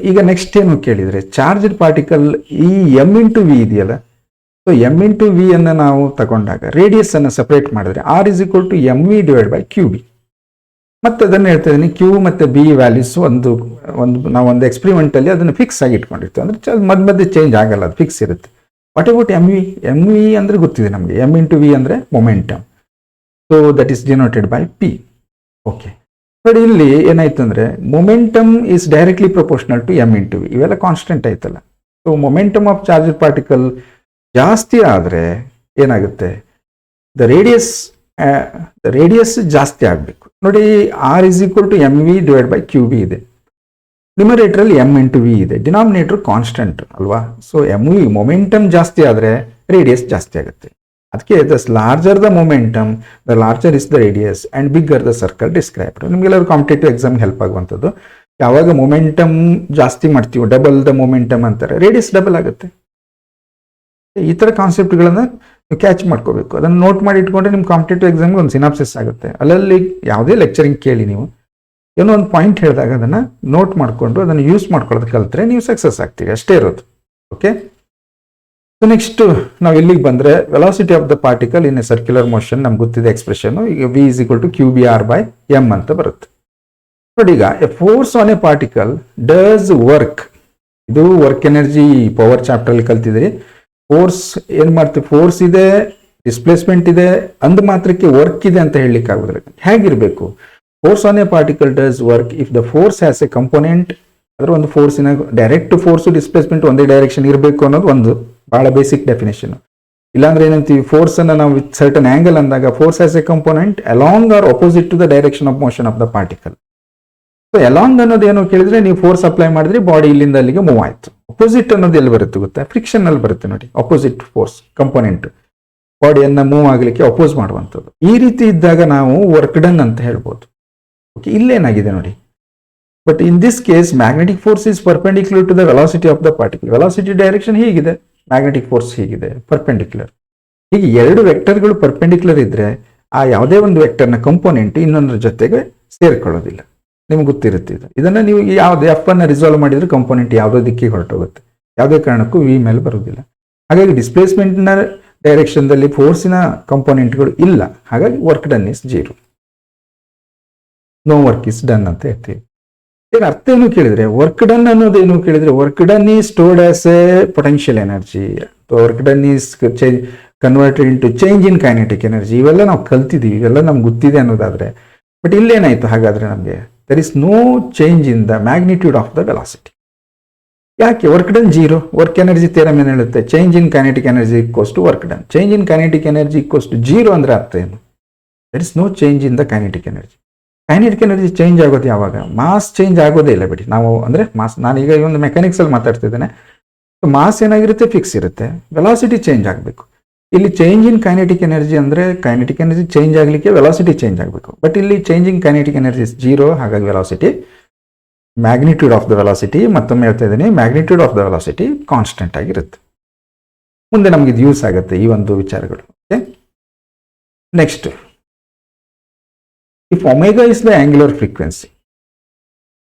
ಈಗ ನೆಕ್ಸ್ಟ್ ಏನು ಕೇಳಿದರೆ, ಚಾರ್ಜ್ಡ್ ಪಾರ್ಟಿಕಲ್ ಈ M × V ಇದೆಯಲ್ಲ, ಸೊ M × V ಅನ್ನು ನಾವು ತಗೊಂಡಾಗ ರೇಡಿಯಸ್ ಅನ್ನು ಸಪರೇಟ್ ಮಾಡಿದ್ರೆ R = mv/qb. ಮತ್ತೆ ಅದನ್ನು ಹೇಳ್ತಾ ಇದ್ದೀನಿ, Q ಮತ್ತು B ವ್ಯಾಲ್ಯೂಸ್ ನಾವೊಂದು ಎಕ್ಸ್ಪೆರಿಮೆಂಟಲ್ಲಿ ಅದನ್ನು ಫಿಕ್ಸ್ ಆಗಿ ಇಟ್ಕೊಂಡಿರ್ತೀವಿ. ಅಂದರೆ ಮಧ್ಯೆ ಚೇಂಜ್ ಆಗಲ್ಲ, ಅದು ಫಿಕ್ಸ್ ಇರುತ್ತೆ. ವಾಟ್ ಅಬೌಟ್ mv ಅಂದರೆ ಗೊತ್ತಿದೆ ನಮಗೆ. M × V ಅಂದರೆ momentum, so that is denoted by P. Okay, but ಇಲ್ಲಿ ಏನಾಯ್ತು ಅಂದರೆ momentum is directly proportional to M × V. ಇವೆಲ್ಲ ಕಾನ್ಸ್ಟೆಂಟ್ ಆಯ್ತಲ್ಲ. So momentum of charged particle ಜಾಸ್ತಿ ಆದರೆ ಏನಾಗುತ್ತೆ, ದ ರೇಡಿಯಸ್ ಜಾಸ್ತಿ ಆಗಬೇಕು ನೋಡಿ. R = mv/qb ಇದೆ. ನ್ಯೂಮರೇಟರಲ್ಲಿ M × V ಇದೆ, ಡಿನಾಮಿನೇಟರ್ ಕಾನ್ಸ್ಟೆಂಟ್ ಅಲ್ವಾ. ಸೊ mv ಮೊಮೆಂಟಮ್ ಜಾಸ್ತಿ ಆದರೆ ರೇಡಿಯಸ್ ಜಾಸ್ತಿ ಆಗುತ್ತೆ. ಅದಕ್ಕೆ the larger the momentum, the larger is the radius and bigger the circle described. ನಿಮಗೆಲ್ಲರೂ ಕಾಂಪಿಟೇಟಿವ್ ಎಕ್ಸಾಮ್ಗೆ ಹೆಲ್ಪ್ ಆಗುವಂಥದ್ದು. ಯಾವಾಗ ಮೊಮೆಂಟಮ್ ಜಾಸ್ತಿ ಮಾಡ್ತೀವಿ, ಡಬಲ್ ದ ಮೊಮೆಂಟಮ್ ಅಂತಾರೆ, ರೇಡಿಯಸ್ ಡಬಲ್ ಆಗುತ್ತೆ. ಈ ಥರ ಕಾನ್ಸೆಪ್ಟ್ಗಳನ್ನು ನೀವು ಕ್ಯಾಚ್ ಮಾಡ್ಕೋಬೇಕು. ಅದನ್ನು ನೋಟ್ ಮಾಡಿ ಇಟ್ಕೊಂಡ್ರೆ ನಿಮ್ಮ ಕಾಂಪಿಟೇಟಿವ್ ಎಕ್ಸಾಮ್ಗೆ ಒಂದು ಸಿನಾಪ್ಸಿಸ್ ಆಗುತ್ತೆ. ಅಲ್ಲಲ್ಲಿ ಯಾವುದೇ ಲೆಕ್ಚರಿಂಗ್ ಕೇಳಿ, ನೀವು ಏನೋ ಒಂದು ಪಾಯಿಂಟ್ ಹೇಳಿದಾಗ ಅದನ್ನು ನೋಟ್ ಮಾಡಿಕೊಂಡು ಅದನ್ನು ಯೂಸ್ ಮಾಡ್ಕೊಳ್ಳೋದು ಕಲಿತ್ರೆ ನೀವು ಸಕ್ಸಸ್ ಆಗ್ತೀವಿ, ಅಷ್ಟೇ ಇರೋದು. ಓಕೆ, ಸೊ ನೆಕ್ಸ್ಟ್ ನಾವು ಇಲ್ಲಿಗೆ ಬಂದರೆ, velocity of the particle in a circular motion ನಮ್ಗೆ ಗೊತ್ತಿದೆ ಎಕ್ಸ್ಪ್ರೆಷನ್. ಈಗ V = qbr/m ಅಂತ ಬರುತ್ತೆ. ನೋಡಿ, ಈಗ A force on A particle does work. ಇದು ವರ್ಕ್ ಎನರ್ಜಿ ಪವರ್ ಚಾಪ್ಟರ್ಲ್ಲಿ ಕಲ್ತಿದ್ದೀರಿ. ಫೋರ್ಸ್ ಏನು ಮಾಡ್ತೀವಿ, ಫೋರ್ಸ್ ಇದೆ, ಡಿಸ್ಪ್ಲೇಸ್ಮೆಂಟ್ ಇದೆ, ಅಂದ ಮಾತ್ರಕ್ಕೆ ವರ್ಕ್ ಇದೆ ಅಂತ ಹೇಳಲಿಕ್ಕೆ ಆಗೋದಿಲ್ಲ. ಹೇಗಿರಬೇಕು, force on A particle does work if the force has a component. ಅಂದರೆ ಒಂದು ಫೋರ್ಸಿನ ಡೈರೆಕ್ಟ್ ಫೋರ್ಸು ಡಿಸ್ಪ್ಲೇಸ್ಮೆಂಟ್ ಒಂದೇ ಡೈರೆಕ್ಷನ್ ಇರಬೇಕು ಅನ್ನೋದು ಒಂದು ಭಾಳ ಬೇಸಿಕ್ ಡೆಫಿನೇಷನ್. ಇಲ್ಲಾಂದ್ರೆ ಏನಂತೀವಿ, ಫೋರ್ಸನ್ನು ನಾವು ವಿತ್ ಸರ್ಟನ್ ಆಂಗಲ್ ಅಂದಾಗ force has a component along or opposite to the direction of motion of the particle. So along ಅನ್ನೋದು ಏನು ಕೇಳಿದ್ರೆ, ನೀವು ಫೋರ್ಸ್ ಅಪ್ಲೈ ಮಾಡಿದ್ರೆ ಬಾಡಿ ಇಲ್ಲಿಂದ ಅಲ್ಲಿಗೆ ಮೂವ್ ಆಯ್ತು. ಅಪೋಸಿಟ್ ಅನ್ನೋದು ಎಲ್ಲಿ ಬರುತ್ತೆ ಗೊತ್ತಾ, ಫ್ರಿಕ್ಷನ್ ಅಲ್ಲಿ ಬರುತ್ತೆ ನೋಡಿ. ಅಪೋಸಿಟ್ ಫೋರ್ಸ್ ಕಂಪೋನೆಂಟ್ ಬಾಡಿಯನ್ನು ಮೂವ್ ಆಗಲಿಕ್ಕೆ ಅಪೋಸ್ ಮಾಡುವಂಥದ್ದು. ಈ ರೀತಿ ಇದ್ದಾಗ ನಾವು ವರ್ಕ್ ಡನ್ ಅಂತ ಹೇಳ್ಬೋದು. ಓಕೆ, ಇಲ್ಲೇನಾಗಿದೆ ನೋಡಿ, but in this case magnetic force is perpendicular to the velocity of the particle. Velocity direction ಹೀಗಿದೆ, ಮ್ಯಾಗ್ನೆಟಿಕ್ ಫೋರ್ಸ್ ಹೀಗಿದೆ, ಪರ್ಪೆಂಡಿಕ್ಯುಲರ್. ಹೀಗೆ ಎರಡು ವೆಕ್ಟರ್ಗಳು ಪರ್ಪೆಂಡಿಕ್ಯುಲರ್ ಇದ್ರೆ ಆ ಯಾವುದೇ ಒಂದು ವೆಕ್ಟರ್ನ ಕಂಪೋನೆಂಟ್ ಇನ್ನೊಂದರ ಜೊತೆಗೆ ಸೇರ್ಕೊಳ್ಳೋದಿಲ್ಲ. ನಿಮ್ಗೆ ಗೊತ್ತಿರುತ್ತೆ ಇದು. ಇದನ್ನು ನೀವು ಯಾವ್ದು F ಅನ್ನು ರಿಸಾಲ್ವ್ ಮಾಡಿದ್ರೆ ಕಂಪೋನೆಂಟ್ ಯಾವುದೋ ದಿಕ್ಕಿಗೆ ಹೊರಟೋಗುತ್ತೆ, ಯಾವುದೇ ಕಾರಣಕ್ಕೂ V ಮೇಲೆ ಬರೋದಿಲ್ಲ. ಹಾಗಾಗಿ ಡಿಸ್ಪ್ಲೇಸ್ಮೆಂಟ್ನ ಡೈರೆಕ್ಷನ್ದಲ್ಲಿ ಫೋರ್ಸಿನ ಕಂಪೋನೆಂಟ್ಗಳು ಇಲ್ಲ. ಹಾಗಾಗಿ work done is 0, no work is done ಅಂತ ಹೇಳ್ತೀವಿ. ಏನು ಅರ್ಥ ಏನು ಕೇಳಿದ್ರೆ, ವರ್ಕ್ ಡನ್ ಅನ್ನೋದೇನು ಕೇಳಿದ್ರೆ, work done is stored as A potential energy, work done is converted into change in kinetic energy. ಇವೆಲ್ಲ ನಾವು ಕಲ್ತಿದ್ದೀವಿ, ಇವೆಲ್ಲ ನಮ್ಗೆ ಗೊತ್ತಿದೆ ಅನ್ನೋದಾದ್ರೆ. ಬಟ್ ಇಲ್ಲೇನಾಯ್ತು ಹಾಗಾದ್ರೆ, ನಮಗೆ there is no change in the magnitude of the velocity. ಯಾಕೆ work done 0? Work energy theorem ಏನು ಹೇಳುತ್ತೆ, change in kinetic energy equals to work done. Change in kinetic energy equals to 0 ಅಂದ್ರೆ ಅರ್ಥ ಏನು, there is no change in the kinetic energy. Kinetic energy change ಆಗೋದು ಯಾವಾಗ, mass change ಆಗೋದೇ ಇಲ್ಲ ಬಿಡಿ. ನಾವು ಅಂದರೆ ಮಾಸ್, ನಾನೀಗ ಒಂದು ಮೆಕ್ಯಾನಿಕ್ಸಲ್ಲಿ ಮಾತಾಡ್ತಿದ್ದೇನೆ. ಮಾಸ್ ಏನಾಗಿರುತ್ತೆ ಫಿಕ್ಸ್ ಇರುತ್ತೆ, ವೆಲಾಸಿಟಿ ಚೇಂಜ್ ಆಗಬೇಕು. ಇಲ್ಲಿ ಚೇಂಜ್ ಇನ್ ಕೈನೆಟಿಕ್ ಎನರ್ಜಿ ಅಂದರೆ ಕೈನೆಟಿಕ್ ಎನರ್ಜಿ ಚೇಂಜ್ ಆಗಲಿಕ್ಕೆ ವೆಲಾಸಿಟಿ ಚೇಂಜ್ ಆಗಬೇಕು. ಬಟ್ ಇಲ್ಲಿ ಚೇಂಜಿಂಗ್ ಕೈನೆಟಿಕ್ ಎನರ್ಜಿ 0, ಹಾಗಾಗಿ velocity magnitude of the velocity, ಮತ್ತೊಮ್ಮೆ ಹೇಳ್ತಾ ಇದ್ದೀನಿ, magnitude of the velocity constant ಆಗಿರುತ್ತೆ. ಮುಂದೆ ನಮ್ಗೆ ಇದು ಯೂಸ್ ಆಗುತ್ತೆ ಈ ಒಂದು ವಿಚಾರಗಳು. Okay, next, if omega is the angular frequency,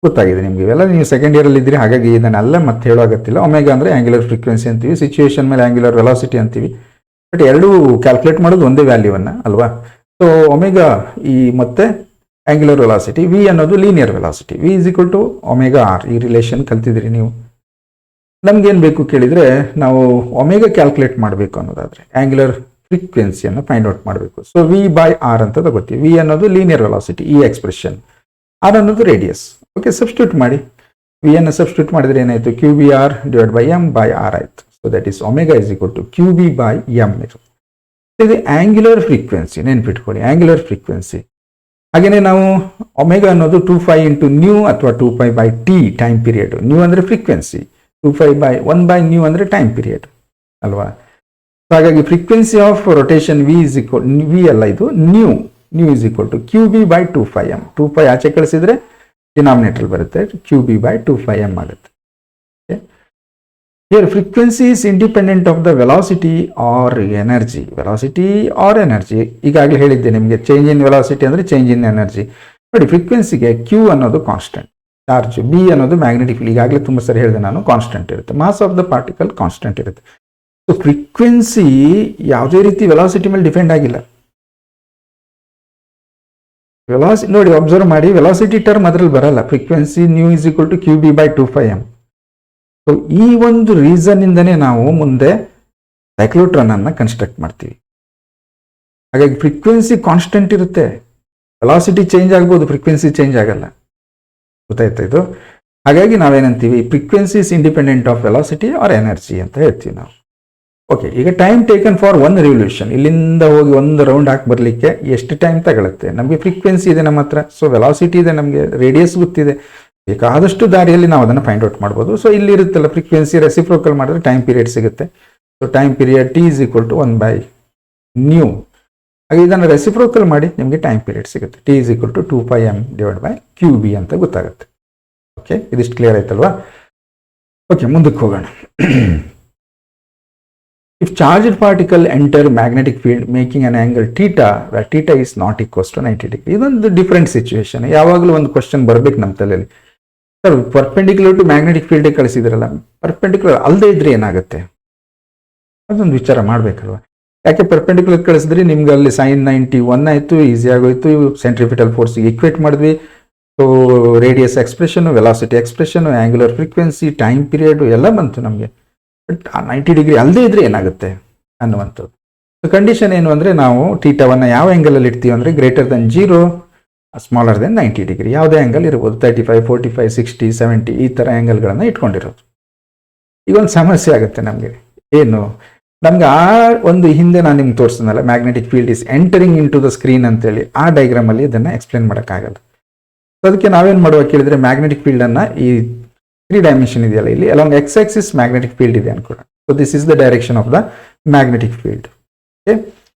ಗೊತ್ತಾಗಿದೆ ನಿಮಗೆ ಇವೆಲ್ಲ, ನೀವು ಸೆಕೆಂಡ್ ಇಯರ್ ಅಲ್ಲಿ ಇದ್ರಿ, ಹಾಗಾಗಿ ಇದನ್ನೆಲ್ಲ ಮತ್ತೆ ಹೇಳೋಗತ್ತಿಲ್ಲ. ಒಮೆಗಾ ಅಂದರೆ ಆಂಗ್ಯುಲರ್ ಫ್ರೀಕ್ವೆನ್ಸಿ ಅಂತೀವಿ, ಸಿಚುವೇಶನ್ ಮೇಲೆ ಆಂಗ್ಯುಲರ್ ವೆಲಾಸಿಟಿ ಅಂತೀವಿ. ಬಟ್ ಎರಡೂ ಕ್ಯಾಲ್ಕುಲೇಟ್ ಮಾಡೋದು ಒಂದೇ ವ್ಯಾಲ್ಯೂವನ್ನು ಅಲ್ವಾ. ಸೊ ಒಮೆಗಾ ಈ ಮತ್ತೆ ಆಂಗ್ಯುಲರ್ ವೆಲಾಸಿಟಿ, ವಿ ಅನ್ನೋದು linear velocity, V is equal to omega R. ಈ ರಿಲೇಷನ್ ಕಲ್ತಿದ್ರಿ ನೀವು. ನಮ್ಗೇನು ಬೇಕು ಕೇಳಿದರೆ, ನಾವು ಒಮೆಗಾ ಕ್ಯಾಲ್ಕುಲೇಟ್ ಮಾಡಬೇಕು ಅನ್ನೋದಾದರೆ ಆಂಗ್ಯುಲರ್ ಫ್ರೀಕ್ವೆನ್ಸಿಯನ್ನು ಫೈಂಡ್ ಔಟ್ ಮಾಡಬೇಕು. ಸೊ ವಿ ಬೈ ಆರ್ ಅಂತ ತಗೋತೀವಿ. ವಿ ಅನ್ನೋದು ಲೀನಿಯರ್ ವೆಲಾಸಿಟಿ, ಈ ಎಕ್ಸ್ಪ್ರೆಷನ್, ಆರ್ ಅನ್ನೋದು ರೇಡಿಯಸ್. ಓಕೆ, ಸಬ್ಸ್ಟಿಟ್ಯೂಟ್ ಮಾಡಿ. ವಿ ಅನ್ನು ಸಬ್ಸ್ಟಿಟ್ಯೂಟ್ ಮಾಡಿದ್ರೆ ಏನಾಯಿತು, q b r divide by m by r ಆಯಿತು. So that is omega is equal to Q B by m ಇರುತ್ತೆ. ಇದು ಆಂಗ್ಯುಲರ್ ಫ್ರೀಕ್ವೆನ್ಸಿ, ನೆನ್ಪಿಟ್ಕೊಳ್ಳಿ, ಆಂಗ್ಯುಲರ್ ಫ್ರೀಕ್ವೆನ್ಸಿ. ಹಾಗೆಯೇ ನಾವು ಒಮೆಗಾ ಅನ್ನೋದು 2π ಇಂಟು ನ್ಯೂ ಅಥವಾ 2π by t time period. Nu ಅಂದರೆ frequency, 2π by 1 by nu ಅಂದರೆ ಟೈಮ್ ಪೀರಿಯಡ್ ಅಲ್ವಾ. ಹಾಗಾಗಿ frequency of rotation v is equal, v ಅಲ್ಲ ಇದು new, nu is equal to Q B by 2πm. 2π ಆಚೆ ಕಳಿಸಿದ್ರೆ ಡಿನಾಮಿನೇಟರ್ ಬರುತ್ತೆ, ಕ್ಯೂ ಬಿ ಬೈ 2πm ಆಗುತ್ತೆ. Here frequency is independent of the velocity or energy. Velocity or energy, ಈಗಾಗಲೇ ಹೇಳಿದ್ದೆ ನಿಮಗೆ, change in velocity ಅಂದರೆ ಚೇಂಜ್ ಇನ್ ಎನರ್ಜಿ. ನೋಡಿ, ಫ್ರೀಕ್ವೆನ್ಸಿಗೆ ಕ್ಯೂ ಅನ್ನೋದು ಕಾನ್ಸ್ಟೆಂಟ್, ಚಾರ್ಜ್ ಬಿ ಅನ್ನೋದು ಮ್ಯಾಗ್ನೆಟಿಕ್ ಫೀಲ್ಡ್, ಈಗಾಗಲೇ ತುಂಬ ಸರಿ ಹೇಳಿದೆ ನಾನು, ಕಾನ್ಸ್ಟೆಂಟ್ ಇರುತ್ತೆ. Mass of the particle constant ಇರುತ್ತೆ. ಸೊ ಫ್ರೀಕ್ವೆನ್ಸಿ ಯಾವುದೇ ರೀತಿ ವೆಲಾಸಿಟಿ ಮೇಲೆ ಡಿಪೆಂಡ್ ಆಗಿಲ್ಲ. ನೋಡಿ ಅಬ್ಸರ್ವ್ ಮಾಡಿ, ವೆಲಾಸಿಟಿ ಟರ್ಮ್ ಅದರಲ್ಲಿ ಬರಲ್ಲ. Frequency nu is equal to Q B by 2πm. So ಈ ಒಂದು ರೀಸನ್ ಇಂದನೇ ನಾವು ಮುಂದೆ ಸೈಕ್ಲೋಟ್ರಾನ್ ಅನ್ನು ಕನ್ಸ್ಟ್ರಕ್ಟ್ ಮಾಡ್ತೀವಿ. ಹಾಗಾಗಿ ಫ್ರೀಕ್ವೆನ್ಸಿ ಕಾನ್ಸ್ಟೆಂಟ್ ಇರುತ್ತೆ, ವೆಲಾಸಿಟಿ ಚೇಂಜ್ ಆಗ್ಬೋದು, ಫ್ರೀಕ್ವೆನ್ಸಿ ಚೇಂಜ್ ಆಗಲ್ಲ. ಗೊತ್ತಾಯ್ತಾ ಇದು? ಹಾಗಾಗಿ ನಾವೇನಂತೀವಿ, frequency is independent of velocity or energy ಅಂತ ಹೇಳ್ತೀವಿ ನಾವು. ಓಕೆ, ಈಗ time taken for one revolution, ಇಲ್ಲಿಂದ ಹೋಗಿ ಒಂದು ರೌಂಡ್ ಹಾಕಿ ಬರಲಿಕ್ಕೆ ಎಷ್ಟು ಟೈಮ್ ತಗೊಳುತ್ತೆ? ನಮಗೆ ಫ್ರೀಕ್ವೆನ್ಸಿ ಇದೆ ನಮ್ಮ ಹತ್ರ, ಸೊ ವೆಲಾಸಿಟಿ ಇದೆ, ನಮಗೆ ರೇಡಿಯಸ್ ಗೊತ್ತಿದೆ, ಬೇಕಾದಷ್ಟು ದಾರಿಯಲ್ಲಿ ನಾವು ಅದನ್ನು ಫೈಂಡ್ ಔಟ್ ಮಾಡ್ಬೋದು. ಸೊ ಇಲ್ಲಿ ಇರುತ್ತಲ್ಲ ಫ್ರೀಕ್ವೆನ್ಸಿ, ರೆಸಿಪ್ರೋಕಲ್ ಮಾಡಿದ್ರೆ ಟೈಮ್ ಪೀರಿಯಡ್ ಸಿಗುತ್ತೆ. So time period T is equal to 1 by nu. ಹಾಗೆ ಇದನ್ನು ರೆಸಿಪ್ರೋಕಲ್ ಮಾಡಿ ನಿಮಗೆ ಟೈಮ್ ಪೀರಿಯಡ್ ಸಿಗುತ್ತೆ, T is equal to 2πm divide by Q B ಅಂತ ಗೊತ್ತಾಗುತ್ತೆ. ಓಕೆ, ಇದಿಷ್ಟು ಕ್ಲಿಯರ್ ಆಯ್ತಲ್ವಾ? ಓಕೆ, ಮುಂದಕ್ಕೆ ಹೋಗೋಣ. If charged particle enter magnetic field making an angle theta where theta is not equals to 90 degree. ಇದೊಂದು different situation. ಯಾವಾಗಲೂ ಒಂದು question ಬರಬೇಕು ನಮ್ಮ ತಲೆಯಲ್ಲಿ, sir perpendicular to magnetic field ಕಳಿಸಿದ್ರಲ್ಲ, ಪರ್ಪೆಂಡಿಕ್ಯುಲರ್ ಅಲ್ಲದೆ ಇದ್ರೆ ಏನಾಗುತ್ತೆ? ಅದೊಂದು ವಿಚಾರ ಮಾಡಬೇಕಲ್ವ. ಯಾಕೆ ಪರ್ಪೆಂಡಿಕ್ಯುಲರ್ ಕಳಿಸಿದ್ರಿ, ನಿಮ್ಗೆ ಅಲ್ಲಿ sin 91 ಆಯಿತು, ಈಸಿ ಆಗೋಯ್ತು. ಸೆಂಟ್ರಿಪಿಟಲ್ ಫೋರ್ಸ್ಗೆ ಈಕ್ವೇಟ್ ಮಾಡಿದ್ವಿ. So radius expression, velocity expression, angular frequency, time period ಎಲ್ಲ ಬಂತು ನಮಗೆ. ಬಟ್ 90 ಡಿಗ್ರಿ ಅಲ್ಲದೆ ಇದ್ರೆ ಏನಾಗುತ್ತೆ ಅನ್ನುವಂಥದ್ದು. ಸೊ ಕಂಡೀಷನ್ ಏನು ಅಂದರೆ, ನಾವು ಥೀಟಾವನ್ನು ಯಾವ ಆ್ಯಂಗಲಲ್ಲಿ ಇಡ್ತೀವಿ ಅಂದರೆ greater than 0, smaller than 90 degree. ಯಾವುದೇ ಆ್ಯಂಗಲ್ ಇರ್ಬೋದು, 35, 45, 60, 70 ಈ ಥರ ಆ್ಯಂಗಲ್ಗಳನ್ನು ಇಟ್ಕೊಂಡಿರೋದು. ಈಗ ಒಂದು ಸಮಸ್ಯೆ ಆಗುತ್ತೆ ನಮಗೆ. ಏನು? ನಮ್ಗೆ ಆ ಒಂದು ಹಿಂದೆ ನಾನು ನಿಮ್ಗೆ ತೋರಿಸಿದ್ನಲ್ಲ, magnetic field is entering into the screen ಅಂತೇಳಿ, ಆ ಡೈಗ್ರಾಮಲ್ಲಿ ಇದನ್ನು ಎಕ್ಸ್ಪ್ಲೇನ್ ಮಾಡೋಕ್ಕಾಗಲ್ಲ. ಸೊ ಅದಕ್ಕೆ ನಾವೇನು ಮಾಡುವ ಕೇಳಿದರೆ, ಮ್ಯಾಗ್ನೆಟಿಕ್ ಫೀಲ್ಡನ್ನು ಈ 3 ಡೈಮೆನ್ಷನ್ ಇದೆಯಲ್ಲ, ಇಲ್ಲಿ along x axis magnetic field ಇದೆ ಅನ್ಕೋಣ. So this is the direction of the magnetic field. Okay,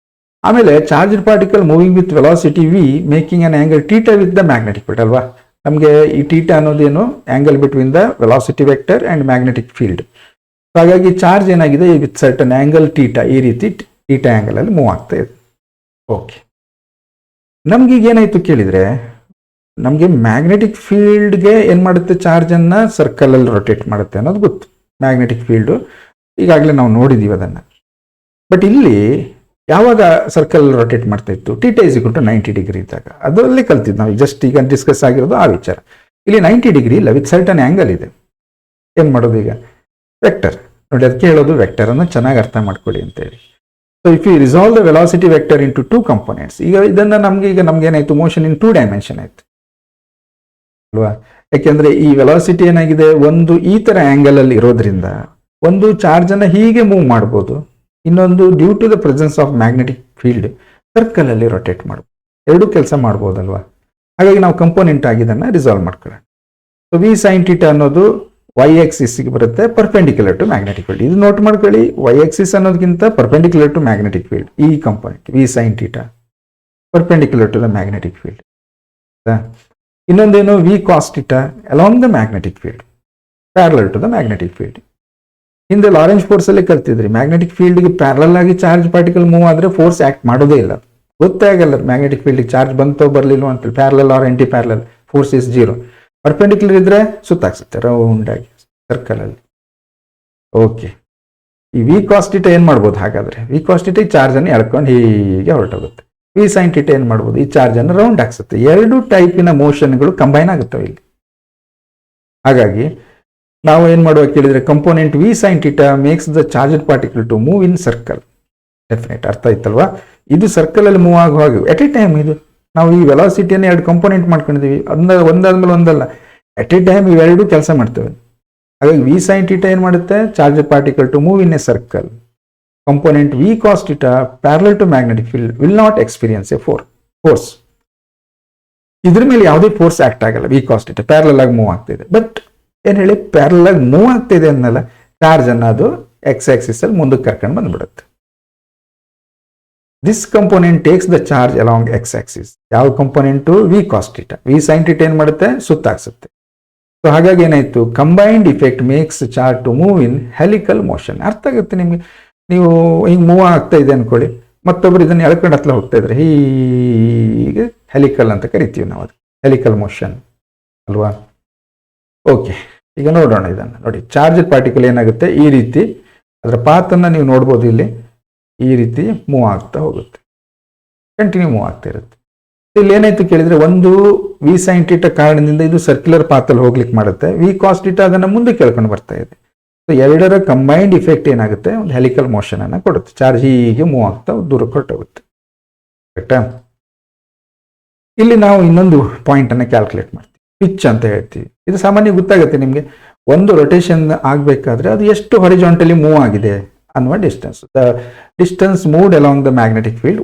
ಆಮೇಲೆ charged particle moving with velocity v making an angle theta with the magnetic field ಅಲ್ವಾ. ನಮಗೆ ಈ theta ಅನ್ನೋದೇನು, angle between the velocity vector and magnetic field. ಹಾಗಾಗಿ charge ಏನಾಗಿದೆ, with certain angle theta, ಈ ರೀತಿ theta ಆಂಗಲಲ್ಲಿ move ಆಗ್ತಾ ಇದೆ. ಓಕೆ, ನಮ್ಗೀಗ ಏನಾಯಿತು ಕೇಳಿದರೆ, ನಮಗೆ ಮ್ಯಾಗ್ನೆಟಿಕ್ ಫೀಲ್ಡ್ಗೆ ಏನು ಮಾಡುತ್ತೆ, ಚಾರ್ಜನ್ನು ಸರ್ಕಲಲ್ಲಿ ರೊಟೇಟ್ ಮಾಡುತ್ತೆ ಅನ್ನೋದು ಗೊತ್ತು. ಮ್ಯಾಗ್ನೆಟಿಕ್ ಫೀಲ್ಡು ಈಗಾಗಲೇ ನಾವು ನೋಡಿದ್ದೀವಿ ಅದನ್ನು. ಬಟ್ ಇಲ್ಲಿ ಯಾವಾಗ ಸರ್ಕಲ್ ರೊಟೇಟ್ ಮಾಡ್ತಾ ಇತ್ತು, theta is equal to 90 degree ಇದ್ದಾಗ, ಅದರಲ್ಲಿ ಕಲ್ತಿದ್ದು ನಾವು. ಜಸ್ಟ್ ಈಗ ಡಿಸ್ಕಸ್ ಆಗಿರೋದು ಆ ವಿಚಾರ. ಇಲ್ಲಿ 90 ಡಿಗ್ರಿ ಇಲ್ಲ, ವಿತ್ ಸರ್ಟನ್ ಆ್ಯಂಗಲ್ ಇದೆ. ಏನು ಮಾಡೋದು ಈಗ? ವೆಕ್ಟರ್ ನೋಡಿ, ಅದಕ್ಕೆ ಹೇಳೋದು ವೆಕ್ಟರನ್ನು ಚೆನ್ನಾಗಿ ಅರ್ಥ ಮಾಡ್ಕೊಳ್ಳಿ ಅಂತೇಳಿ. So if you resolve the velocity vector into 2 components, ಈಗ ಇದನ್ನು ನಮ್ಗೆ ಏನಾಯಿತು, ಮೋಷನ್ ಇನ್ 2 ಡೈಮೆನ್ಷನ್ ಆಯಿತು ಅಲ್ವಾ. ಯಾಕೆಂದರೆ ಈ ವೆಲಾಸಿಟಿ ಏನಾಗಿದೆ, ಒಂದು ಈ ಥರ ಆ್ಯಂಗಲಲ್ಲಿ ಇರೋದ್ರಿಂದ ಒಂದು ಚಾರ್ಜನ್ನು ಹೀಗೆ ಮೂವ್ ಮಾಡ್ಬೋದು, ಇನ್ನೊಂದು due to the presence of magnetic field ಸರ್ಕಲಲ್ಲಿ ರೊಟೇಟ್ ಮಾಡ್ಬೋದು. ಎರಡೂ ಕೆಲಸ ಮಾಡ್ಬೋದಲ್ವಾ. ಹಾಗಾಗಿ ನಾವು ಕಂಪೋನೆಂಟ್ ಆಗಿ ಇದನ್ನು ರಿಸಾಲ್ವ್ ಮಾಡ್ಕೊಳ್ಳೋಣ. ಸೊ ವಿ ಸೈನ್ ಟೀಟಾ ಅನ್ನೋದು ವೈ ಎಕ್ಸಿಸ್ಗೆ ಬರುತ್ತೆ ಪರ್ಪೆಂಡಿಕ್ಯುಲರ್ ಟು ಮ್ಯಾಗ್ನೆಟಿಕ್ ಫೀಲ್ಡ್. ಇದು ನೋಟ್ ಮಾಡ್ಕೊಳ್ಳಿ, ವೈ ಎಕ್ಸಿಸ್ ಅನ್ನೋದಕ್ಕಿಂತ ಪರ್ಪೆಂಡಿಕ್ಯುಲರ್ ಟು ಮ್ಯಾಗ್ನೆಟಿಕ್ ಫೀಲ್ಡ್. ಈ component V sine theta perpendicular to the magnetic field. ಇನ್ನೊಂದೇನು v cos theta along the magnetic field parallel to the magnetic field. ಹಿಂದೆ Lorentz force ಅಲ್ಲಿ ಕಲ್ತಿದ್ರಿ, magnetic ಫೀಲ್ಡ್ಗೆ parallel ಆಗಿ charge particle move ಆದರೆ force act ಮಾಡೋದೇ ಇಲ್ಲ, ಗೊತ್ತೇ ಆಗಲ್ಲ ಮ್ಯಾಗ್ನೆಟಿಕ್ ಫೀಲ್ಡ್ಗೆ ಚಾರ್ಜ್ ಬಂತೋ ಬರಲಿಲ್ಲ ಅಂತೇಳಿ. Parallel or antiparallel force is 0. Perpendicular ಇದ್ರೆ ಸುತ್ತಾಕ್ಸುತ್ತೆ ರೌಂಡ್ ಆಗಿ ಸರ್ಕಲ್ ಅಲ್ಲಿ. ಓಕೆ, ಈ ವಿ ಕಾಸ್ ಥೀಟಾ ಏನ್ ಮಾಡ್ಬೋದು ಹಾಗಾದ್ರೆ? ವಿ ಕಾಸ್ ಥೀಟಾ ಈ ಚಾರ್ಜ್ ಅನ್ನು ಎಳ್ಕೊಂಡು ಹೀಗೆ ಹೊರಟೋಗುತ್ತೆ. ವಿ ಸೈನ್ ಥೀಟಾ ಏನ್ ಮಾಡ್ಬೋದು? ಈ ಚಾರ್ಜ್ ಅನ್ನು ರೌಂಡ್ ಹಾಕ್ಸುತ್ತೆ. ಎರಡು ಟೈಪಿನ ಮೋಷನ್ಗಳು ಕಂಬೈನ್ ಆಗುತ್ತವೆ ಇಲ್ಲಿ. ಹಾಗಾಗಿ ನಾವು ಏನ್ ಮಾಡುವ ಕೇಳಿದ್ರೆ, component V sine theta makes the charge particle to move in circle. Definite, ಅರ್ಥ ಆಯ್ತಲ್ವಾ? ಇದು ಸರ್ಕಲ್ ಅಲ್ಲಿ ಮೂವ್ ಆಗುವಾಗ ಎಟ್ ಎ ಟೈಮ್ ಇದು ನಾವು ಈ ವೆಲಾಸಿಟಿಯನ್ನು ಎರಡು ಕಂಪೋನೆಂಟ್ ಮಾಡ್ಕೊಂಡಿದ್ದೀವಿ, ಒಂದಾದ್ಮೇಲೆ ಒಂದಲ್ಲ, ಎಟ್ ಎ ಟೈಮ್ ಇವೆರಡು ಕೆಲಸ ಮಾಡ್ತೇವೆ. ಹಾಗಾಗಿ ವಿ ಸೈನ್ ಥೀಟಾ ಏನ್ ಮಾಡುತ್ತೆ? Charge particle to move in a circle. Component V cos theta parallel to magnetic field will not experience a force. ಇದ್ರ ಮೇಲೆ ಯಾವುದೇ ಫೋರ್ಸ್ ಆಕ್ಟ್ ಆಗಲ್ಲ. ವಿ ಕಾಸ್ ಥೀಟಾ ಪ್ಯಾರಲಲ್ ಆಗಿ ಮೂವ್ ಆಗ್ತಿದೆ. ಬಟ್ ಏನ್ ಹೇಳಿ, ಪ್ಯಾರಲಲ್ ಆಗಿ ಮೂವ್ ಆಗ್ತಿದೆ ಅನ್ನಲ್ಲ, ಚಾರ್ಜ್ ಅನ್ನ ಅದು ಎಕ್ಸ್ ಆಕ್ಸಿಸ್ ಅಲ್ಲಿ ಮುಂದಕ್ಕೆ ಕರ್ಕೊಂಡು ಬಂದ್ಬಿಡುತ್ತೆ. This component takes the charge along x axis. ಯಾವ component? V cos theta. V sine theta ಏನ್ ಮಾಡುತ್ತೆ? ಸುತ್ತಾಕ್ಸುತ್ತೆ. ಸೊ ಹಾಗಾಗಿ ಏನಾಯ್ತು? Combined effect makes charge to move in helical motion. ಅರ್ಥ ಆಗುತ್ತೆ ನಿಮ್ಗೆ? ನೀವು ಹಿಂಗ್ ಮೂವ್ ಆಗ್ತಾ ಇದೆ ಅನ್ಕೊಳ್ಳಿ, ಮತ್ತೊಬ್ರು ಇದನ್ನ ಎಳ್ಕೊಂಡು ಹತ್ಲ ಹೋಗ್ತಾ ಇದ್ರೆ ಹೀಗೆ ಹೆಲಿಕಲ್ ಅಂತ ಕರಿತೀವಿ ನಾವು. ಅದು ಹೆಲಿಕಲ್ ಮೋಷನ್ ಅಲ್ವಾ? ಓಕೆ, ಈಗ ನೋಡೋಣ ಇದನ್ನು. ನೋಡಿ, ಚಾರ್ಜ್ ಪಾರ್ಟಿಕಲ್ ಏನಾಗುತ್ತೆ, ಈ ರೀತಿ ಅದರ ಪಾತನ್ನು ನೀವು ನೋಡ್ಬೋದು ಇಲ್ಲಿ, ಈ ರೀತಿ ಮೂವ್ ಆಗ್ತಾ ಹೋಗುತ್ತೆ, ಕಂಟಿನ್ಯೂ ಮೂವ್ ಆಗ್ತಾ ಇರುತ್ತೆ. ಇಲ್ಲಿ ಏನಾಯ್ತು ಕೇಳಿದ್ರೆ, ಒಂದು ವಿ ಸೈನ್ ಥೀಟಾ ಕಾರಣದಿಂದ ಇದು ಸರ್ಕ್ಯುಲರ್ ಪಾತಲ್ಲಿ ಹೋಗ್ಲಿಕ್ಕೆ ಮಾಡುತ್ತೆ, ವಿ ಕಾಸ್ ಥೀಟಾ ಅದನ್ನು ಮುಂದೆ ಕೇಳ್ಕೊಂಡು ಬರ್ತಾ ಇದೆ. ಸೊ ಎರಡರ ಕಂಬೈನ್ಡ್ ಇಫೆಕ್ಟ್ ಏನಾಗುತ್ತೆ, ಒಂದು ಹೆಲಿಕಲ್ ಮೋಷನ್ ಅನ್ನು ಕೊಡುತ್ತೆ. ಚಾರ್ಜ್ ಹೀಗೆ ಮೂವ್ ಆಗ್ತಾ ದೂರ ಹೊರಟೋಗುತ್ತೆ. ಕರೆಕ್ಟಾ? ಇಲ್ಲಿ ನಾವು ಇನ್ನೊಂದು ಪಾಯಿಂಟ್ ಅನ್ನು ಕ್ಯಾಲ್ಕುಲೇಟ್ ಮಾಡ್ತೀವಿ, ಪಿಚ್ ಅಂತ ಹೇಳ್ತೀವಿ. ಇದು ಸಾಮಾನ್ಯ ಗೊತ್ತಾಗುತ್ತೆ ನಿಮಗೆ. ಒಂದು ರೊಟೇಷನ್ ಆಗಬೇಕಾದ್ರೆ ಅದು ಎಷ್ಟು ಹಾರಿಜಾಂಟಲಿ ಮೂವ್ ಆಗಿದೆ ಅನ್ನುವ distance. The distance moved along the magnetic field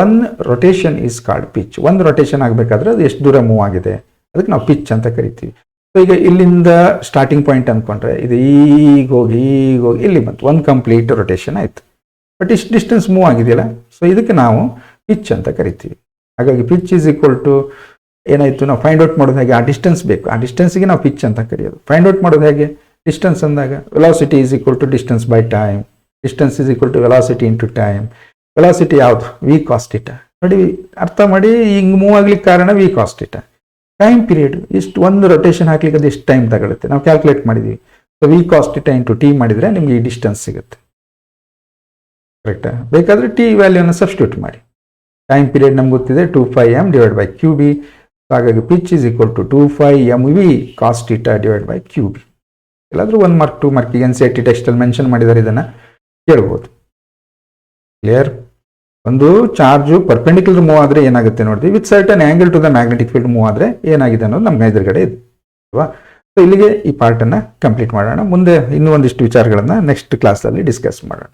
one rotation is called pitch. ಒಂದು ರೊಟೇಷನ್ ಆಗಬೇಕಾದ್ರೆ ಅದು ಎಷ್ಟು ದೂರ ಮೂವ್ ಆಗಿದೆ, ಅದಕ್ಕೆ ನಾವು ಪಿಚ್ ಅಂತ ಕರಿತೀವಿ. ಸೊ ಈಗ ಇಲ್ಲಿಂದ ಸ್ಟಾರ್ಟಿಂಗ್ ಪಾಯಿಂಟ್ ಅಂದ್ಕೊಂಡ್ರೆ ಇದು ಈಗ ಹೋಗಿ ಇಲ್ಲಿ ಬಂತು, ಒಂದು ಕಂಪ್ಲೀಟ್ ರೊಟೇಷನ್ ಆಯಿತು. ಬಟ್ ಇಷ್ಟು ಡಿಸ್ಟೆನ್ಸ್ ಮೂವ್ ಆಗಿದೆಯಲ್ಲ, ಸೊ ಇದಕ್ಕೆ ನಾವು ಪಿಚ್ ಅಂತ ಕರಿತೀವಿ. ಹಾಗಾಗಿ ಪಿಚ್ ಈಸ್ ಈಕ್ವಲ್ ಟು ಏನಾಯಿತು, ನಾವು ಫೈಂಡ್ ಔಟ್ ಮಾಡೋದು ಹೇಗೆ? ಆ ಡಿಸ್ಟೆನ್ಸ್ ಬೇಕು, ಆ ಡಿಸ್ಟೆನ್ಸ್ಗೆ ನಾವು ಪಿಚ್ ಅಂತ ಕರೆಯೋದು. ಫೈಂಡ್ ಔಟ್ ಮಾಡೋದು ಹೇಗೆ? ಡಿಸ್ಟೆನ್ಸ್ ಅಂದಾಗ velocity is equal to distance by time. Distance is equal to velocity into time. Velocity ಯಾವುದು? V cos theta. ನೋಡಿ, ಅರ್ಥ ಮಾಡಿ, ಹಿಂಗೆ ಮೂವ್ ಆಗ್ಲಿಕ್ಕೆ ಕಾರಣ v cos theta. Time period ಇಷ್ಟು, ಒಂದು ರೊಟೇಷನ್ ಹಾಕ್ಲಿಕ್ಕೆ ಅದು ಎಷ್ಟು ಟೈಮ್ ತಗೊಳುತ್ತೆ ನಾವು ಕ್ಯಾಲ್ಕುಲೇಟ್ ಮಾಡಿದ್ವಿ. So v cos theta into t ಮಾಡಿದರೆ ನಿಮಗೆ ಈ ಡಿಸ್ಟೆನ್ಸ್ ಸಿಗುತ್ತೆ. ಕರೆಕ್ಟಾ? ಬೇಕಾದರೆ ಟಿ ವ್ಯಾಲ್ಯೂನ ಸಬ್ಸ್ಟಿಟ್ಯೂಟ್ ಮಾಡಿ. ಟೈಮ್ ಪೀರಿಯಡ್ ನಮ್ಗೆ ಗೊತ್ತಿದೆ 2πm divide by Q b. ಹಾಗಾಗಿ pitch is equal to 2πmv cos theta divide by Q b. ಎಲ್ಲಾದರೂ 1 ಮಾರ್ಕ್ 2 ಮಾರ್ಕಿಗೆ NCERT ಟೆಕ್ಸ್ಟಲ್ಲಿ ಮೆನ್ಷನ್ ಮಾಡಿದ್ದಾರೆ, ಇದನ್ನು ಕೇಳ್ಬೋದು. ಕ್ಲಿಯರ್? ಒಂದು ಚಾರ್ಜು ಪರ್ಪೆಂಡಿಕ್ಯುಲರ್ ಮೂವ್ ಆದರೆ ಏನಾಗುತ್ತೆ ನೋಡಿದ್ವಿ, with certain angle to the magnetic field move ಆದರೆ ಏನಾಗಿದೆ ಅನ್ನೋದು ನಮ್ಗೆ ಎದುರುಗಡೆ ಇದೆ ಅಲ್ವಾ? ಸೊ ಇಲ್ಲಿಗೆ ಈ ಪಾರ್ಟನ್ನು ಕಂಪ್ಲೀಟ್ ಮಾಡೋಣ. ಮುಂದೆ ಇನ್ನೂ ಒಂದಿಷ್ಟು ವಿಚಾರಗಳನ್ನು ನೆಕ್ಸ್ಟ್ ಕ್ಲಾಸಲ್ಲಿ ಡಿಸ್ಕಸ್ ಮಾಡೋಣ.